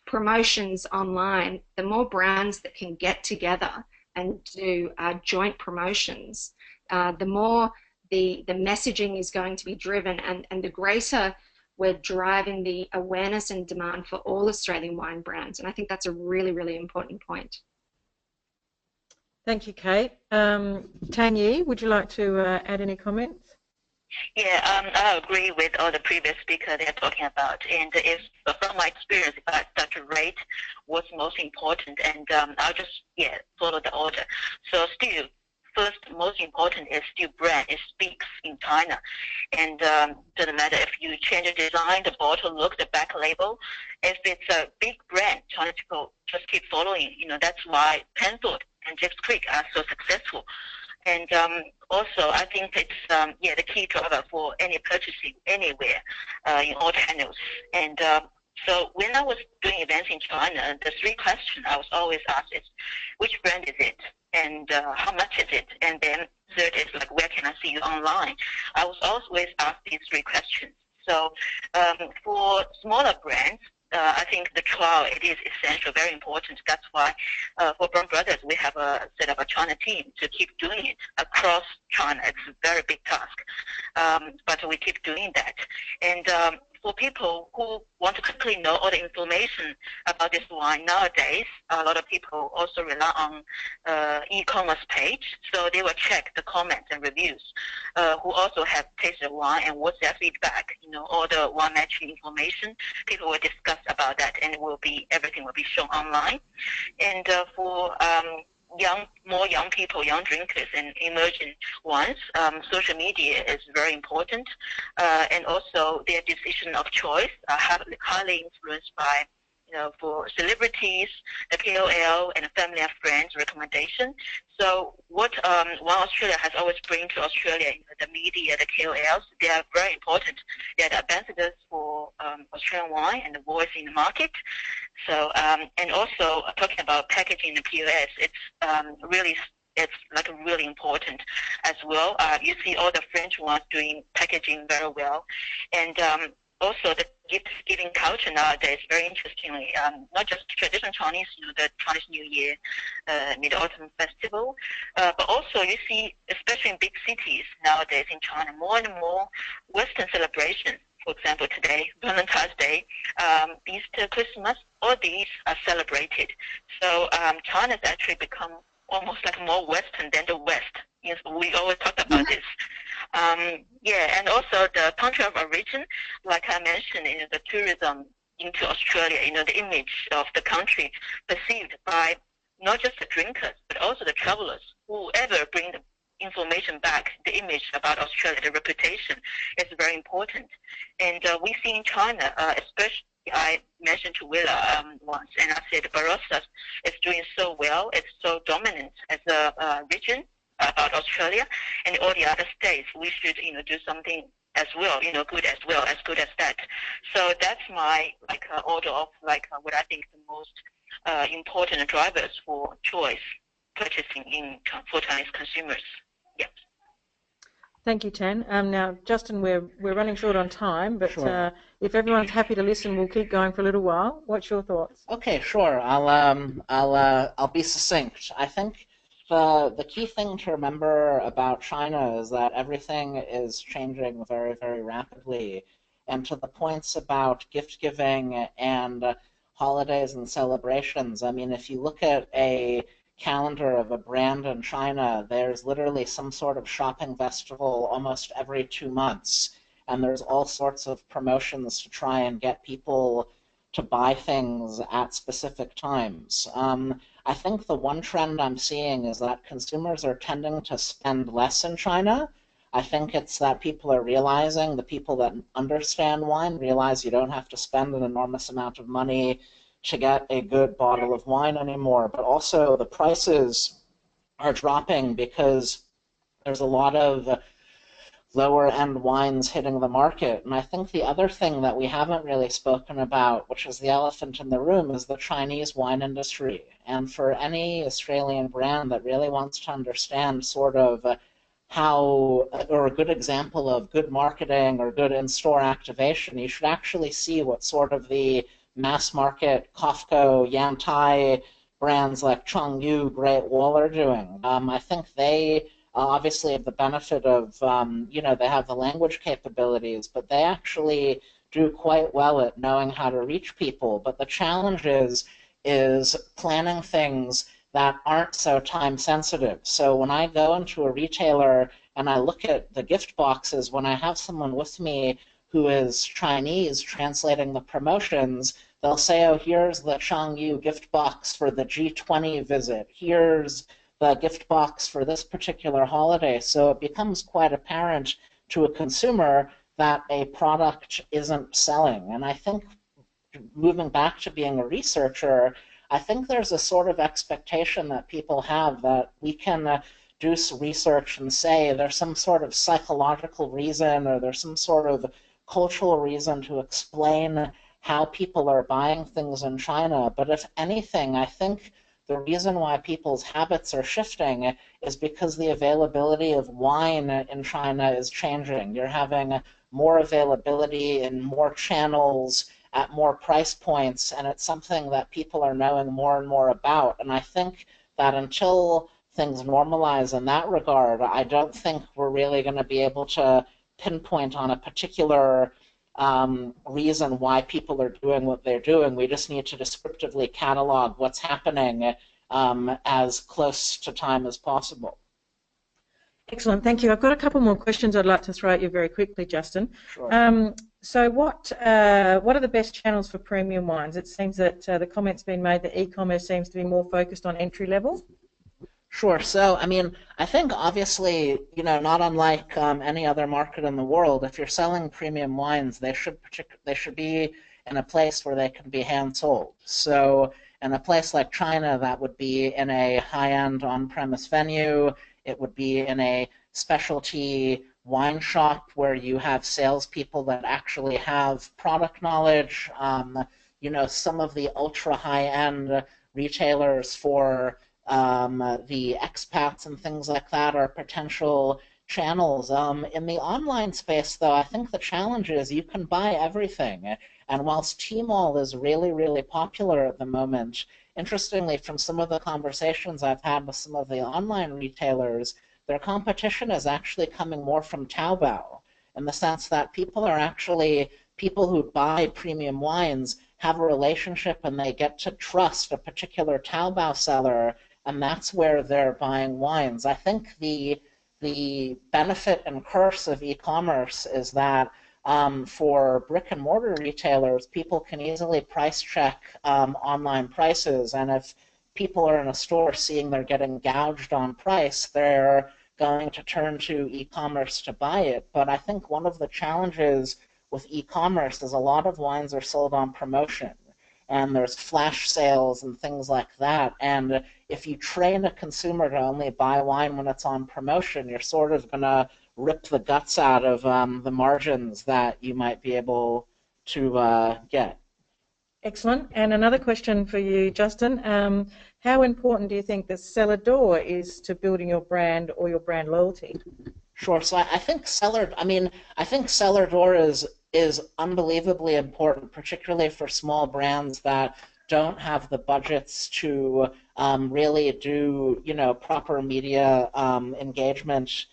Speaker 3: promotions online, the more brands that can get together and do joint promotions, the more the messaging is going to be driven, and the greater we're driving the awareness and demand for all Australian wine brands. And I think that's a really, really important point.
Speaker 1: Thank you, Kate. Tanya, would you like to add any comments?
Speaker 4: Yeah, I agree with all the previous speakers they're talking about. And if from my experience, if I start to rate what's most important, and I'll just follow the order. So still, first, most important is still brand. It speaks in China, and doesn't matter if you change the design, the bottle look, the back label. If it's a big brand, Chinese people just keep following. You know, that's why Penfold and Discrete are so successful. And also, I think it's the key driver for any purchasing anywhere in all channels. And so when I was doing events in China, the three questions I was always asked is, which brand is it? and how much is it? And then third is like, where can I see you online? I was always asked these three questions. So for smaller brands, I think the trial, it is essential, very important. That's why for Brown Brothers, we have set up a China team to keep doing it across China. It's a very big task, but we keep doing that. And for people who want to quickly know all the information about this wine nowadays, a lot of people also rely on e-commerce page, so they will check the comments and reviews, who also have tasted wine and what's their feedback. You know, all the wine matching information, people will discuss about that, and everything will be shown online. And for more young people, young drinkers, and emerging ones, social media is very important, and also their decision of choice are highly influenced by, for celebrities, the KOL, and the family and friends recommendation. So what Wine Australia has always bring to Australia, the media, the KOLs, they are very important. They are the ambassadors for Australian wine and the voice in the market. So and also talking about packaging and POS, it's like really important as well. You see all the French ones doing packaging very well, and also the gift-giving culture nowadays, very interestingly, not just traditional Chinese, the Chinese New Year, Mid-Autumn Festival, but also you see, especially in big cities nowadays in China, more and more Western celebrations. For example, today, Valentine's Day, Easter, Christmas, all these are celebrated. So China's actually become almost like more Western than the West. Yes, we always talk about this. Yeah, and also the country of origin, like I mentioned, the tourism into Australia, the image of the country perceived by not just the drinkers, but also the travelers, whoever bring the information back, the image about Australia, the reputation is very important. And we see in China, especially, I mentioned to Willa once, and I said Barossa is doing so well, it's so dominant as a region about Australia, and all the other states, we should, do something as well, good as well, as good as that. So that's my order of what I think the most important drivers for choice purchasing for Chinese consumers. Yeah.
Speaker 1: Thank you, Tan. Now, Justin, we're running short on time, but
Speaker 5: Sure.
Speaker 1: If everyone's happy to listen, we'll keep going for a little while. What's your thoughts?
Speaker 5: Okay, sure. I'll be succinct. I think the key thing to remember about China is that everything is changing very, very rapidly. And to the points about gift giving and holidays and celebrations, I mean, if you look at a calendar of a brand in China, there's literally some sort of shopping festival almost every 2 months. And there's all sorts of promotions to try and get people to buy things at specific times. I think the one trend I'm seeing is that consumers are tending to spend less in China. I think it's that people are realizing, the people that understand wine realize you don't have to spend an enormous amount of money to get a good bottle of wine anymore, but also the prices are dropping because there's a lot of lower-end wines hitting the market. And I think the other thing that we haven't really spoken about, which is the elephant in the room, is the Chinese wine industry. And for any Australian brand that really wants to understand sort of how, or a good example of good marketing or good in-store activation, you should actually see what sort of the mass market Kofco, Yantai brands like Chongyu, Great Wall are doing. I think they obviously have the benefit of, they have the language capabilities, but they actually do quite well at knowing how to reach people. But the challenge is planning things that aren't so time sensitive. So when I go into a retailer and I look at the gift boxes, when I have someone with me who is Chinese translating the promotions, they'll say, oh, here's the Changyu gift box for the G20 visit. Here's the gift box for this particular holiday. So it becomes quite apparent to a consumer that a product isn't selling. And I think, moving back to being a researcher, I think there's a sort of expectation that people have that we can do some research and say there's some sort of psychological reason or there's some sort of cultural reason to explain how people are buying things in China. But if anything, I think the reason why people's habits are shifting is because the availability of wine in China is changing. You're having more availability in more channels at more price points, and it's something that people are knowing more and more about. And I think that until things normalize in that regard, I don't think we're really going to be able to pinpoint on a particular reason why people are doing what they're doing. We just need to descriptively catalog what's happening as close to time as possible.
Speaker 1: Excellent, thank you. I've got a couple more questions I'd like to throw at you very quickly, Justin.
Speaker 5: Sure.
Speaker 1: So what are the best channels for premium wines? It seems that the comment's been made that e-commerce seems to be more focused on entry level.
Speaker 5: Sure. So, I mean, I think obviously, you know, not unlike any other market in the world, if you're selling premium wines, they should be in a place where they can be hand sold. So, in a place like China, that would be in a high-end on-premise venue. It would be in a specialty wine shop where you have salespeople that actually have product knowledge. You know, some of the ultra high-end retailers for the expats and things like that are potential channels. In the online space, though, I think the challenge is you can buy everything. And whilst Tmall is really, really popular at the moment, interestingly, from some of the conversations I've had with some of the online retailers, their competition is actually coming more from Taobao, in the sense that people who buy premium wines have a relationship and they get to trust a particular Taobao seller, and that's where they're buying wines. I think the benefit and curse of e-commerce is that for brick-and-mortar retailers, people can easily price check online prices, and if people are in a store seeing they're getting gouged on price, they're going to turn to e-commerce to buy it. But I think one of the challenges with e-commerce is a lot of wines are sold on promotion, and there's flash sales and things like that. And if you train a consumer to only buy wine when it's on promotion, you're sort of going to rip the guts out of the margins that you might be able to get.
Speaker 1: Excellent. And another question for you, Justin. How important do you think the cellar door is to building your brand or your brand loyalty?
Speaker 5: Sure. So I think cellar door is unbelievably important, particularly for small brands that don't have the budgets to really do, you know, proper media engagement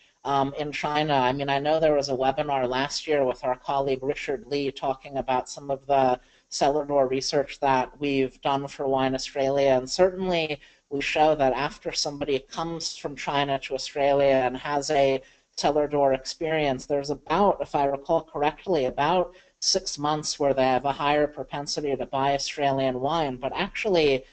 Speaker 5: in China. I mean, I know there was a webinar last year with our colleague Richard Lee talking about some of the cellar door research that we've done for Wine Australia, and certainly we show that after somebody comes from China to Australia and has a cellar door experience, there's about, if I recall correctly, about 6 months where they have a higher propensity to buy Australian wine. But actually,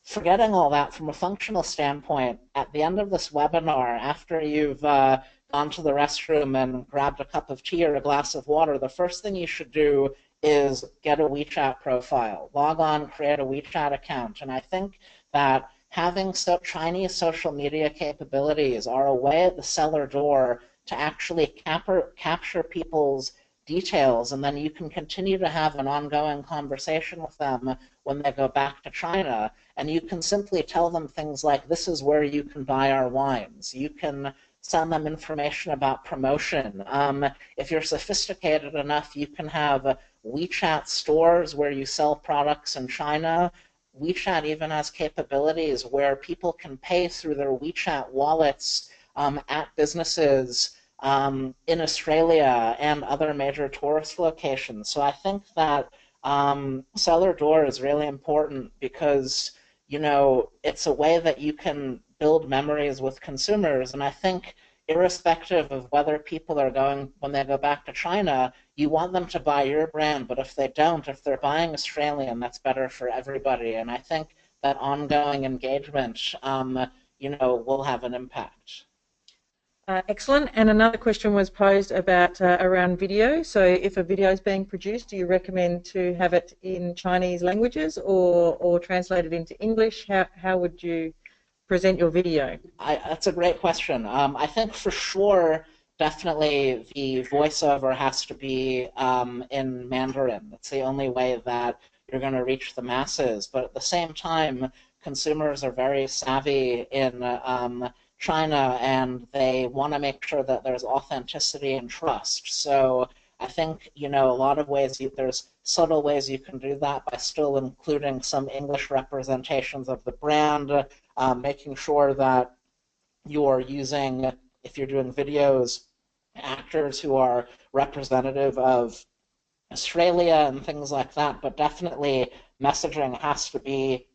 Speaker 5: forgetting all that from a functional standpoint, at the end of this webinar, after you've gone to the restroom and grabbed a cup of tea or a glass of water, the first thing you should do is get a WeChat profile. Log on, create a WeChat account. And I think that having Chinese social media capabilities are a way at the cellar door to actually capture people's details, and then you can continue to have an ongoing conversation with them when they go back to China, and you can simply tell them things like, this is where you can buy our wines. You can send them information about promotion. If you're sophisticated enough, you can have WeChat stores where you sell products in China. WeChat even has capabilities where people can pay through their WeChat wallets at businesses in Australia and other major tourist locations. So I think that cellar door is really important because, you know, it's a way that you can build memories with consumers. And I think irrespective of whether people are going, when they go back to China, you want them to buy your brand, but if they don't, if they're buying Australian, that's better for everybody. And I think that ongoing engagement, you know, will have an impact.
Speaker 1: Excellent. And another question was posed about around video. So if a video is being produced, do you recommend to have it in Chinese languages or translated into English? How would you present your video?
Speaker 5: That's a great question. I think for sure, definitely the voiceover has to be in Mandarin. That's the only way that you're going to reach the masses. But at the same time, consumers are very savvy in China, and they want to make sure that there's authenticity and trust. So I think, a lot of ways, there's subtle ways you can do that by still including some English representations of the brand, making sure that you're using, if you're doing videos, actors who are representative of Australia and things like that, but definitely messaging has to be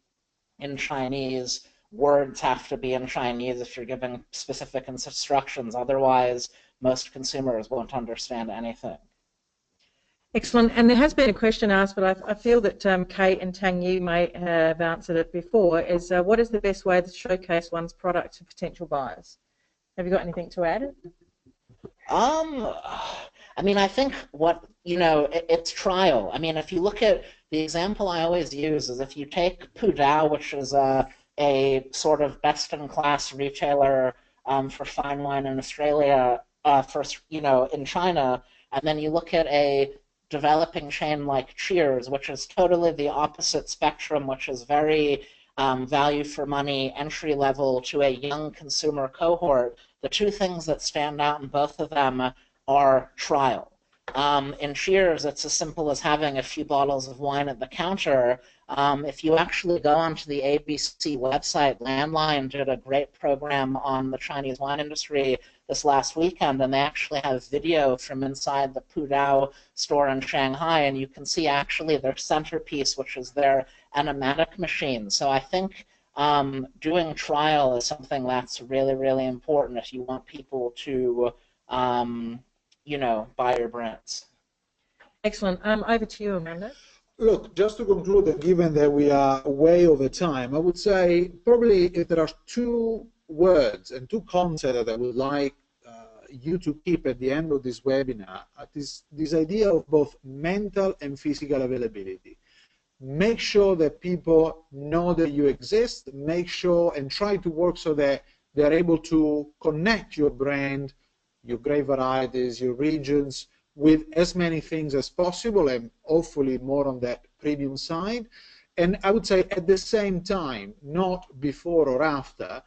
Speaker 5: in Chinese, words have to be in Chinese if you're giving specific instructions, otherwise most consumers won't understand anything.
Speaker 1: Excellent. And there has been a question asked, but I feel that Kate and Tang Yu may have answered it before, is what is the best way to showcase one's product to potential buyers? Have you got anything to add?
Speaker 5: I mean, I think it's trial. I mean, if you look at the example I always use is if you take Pudao, which is a sort of best-in-class retailer for fine wine in Australia, in China, and then you look at a developing chain like Cheers, which is totally the opposite spectrum, which is very value for money, entry level to a young consumer cohort. The two things that stand out in both of them are trial. In Cheers, it's as simple as having a few bottles of wine at the counter. If you actually go onto the ABC website, Landline did a great program on the Chinese wine industry this last weekend, and they actually have video from inside the Pudao store in Shanghai, and you can see actually their centerpiece, which is their enigmatic machine. So I think doing trial is something that's really, really important if you want people to, buy your brands.
Speaker 1: Excellent. Over to you, Armando.
Speaker 2: Look, just to conclude, and given that we are way over time, I would say probably if there are two words and two concepts that I would like you to keep at the end of this webinar, this idea of both mental and physical availability. Make sure that people know that you exist, make sure and try to work so that they're able to connect your brand, your grape varieties, your regions, with as many things as possible, and hopefully more on that premium side. And I would say at the same time, not before or after,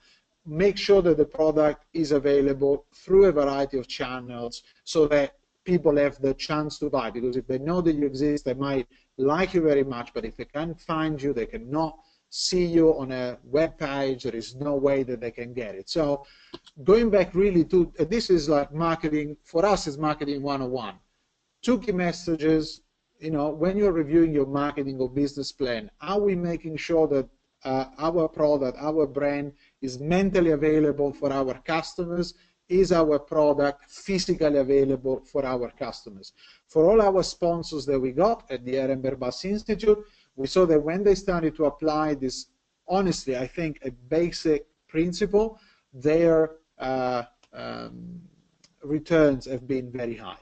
Speaker 2: make sure that the product is available through a variety of channels so that people have the chance to buy. Because if they know that you exist, they might like you very much, but if they can't find you, they cannot see you on a web page, there is no way that they can get it. So going back really to, this is like marketing, for us is marketing 101. Two key messages, when you're reviewing your marketing or business plan, are we making sure that our product, our brand is mentally available for our customers? Is our product physically available for our customers? For all our sponsors that we got at the Ehrenberg Institute, we saw that when they started to apply this, honestly, I think a basic principle, their returns have been very high.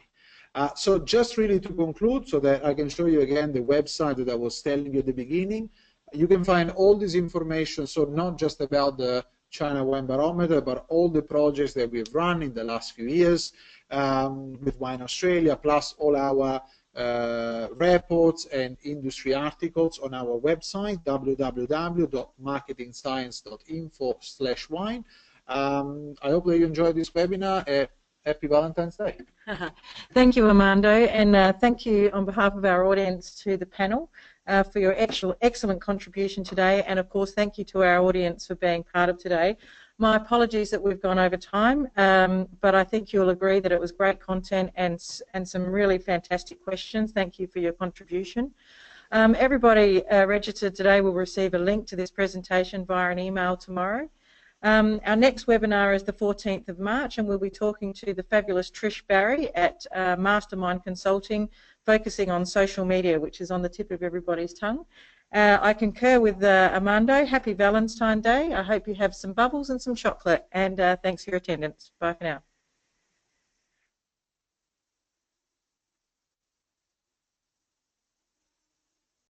Speaker 2: So just really to conclude, so that I can show you again the website that I was telling you at the beginning, you can find all this information, so not just about the China Wine Barometer, but all the projects that we've run in the last few years with Wine Australia, plus all our reports and industry articles on our website, www.marketingscience.info/wine. I hope that you enjoyed this webinar. Happy Valentine's Day.
Speaker 1: Thank you, Armando, and thank you on behalf of our audience to the panel for your excellent contribution today, and of course thank you to our audience for being part of today. My apologies that we've gone over time, but I think you'll agree that it was great content and some really fantastic questions. Thank you for your contribution. Everybody registered today will receive a link to this presentation via an email tomorrow. Our next webinar is the 14th of March, and we'll be talking to the fabulous Trish Barry at Mastermind Consulting, focusing on social media, which is on the tip of everybody's tongue. I concur with Armando. Happy Valentine's Day. I hope you have some bubbles and some chocolate, and thanks for your attendance. Bye for now.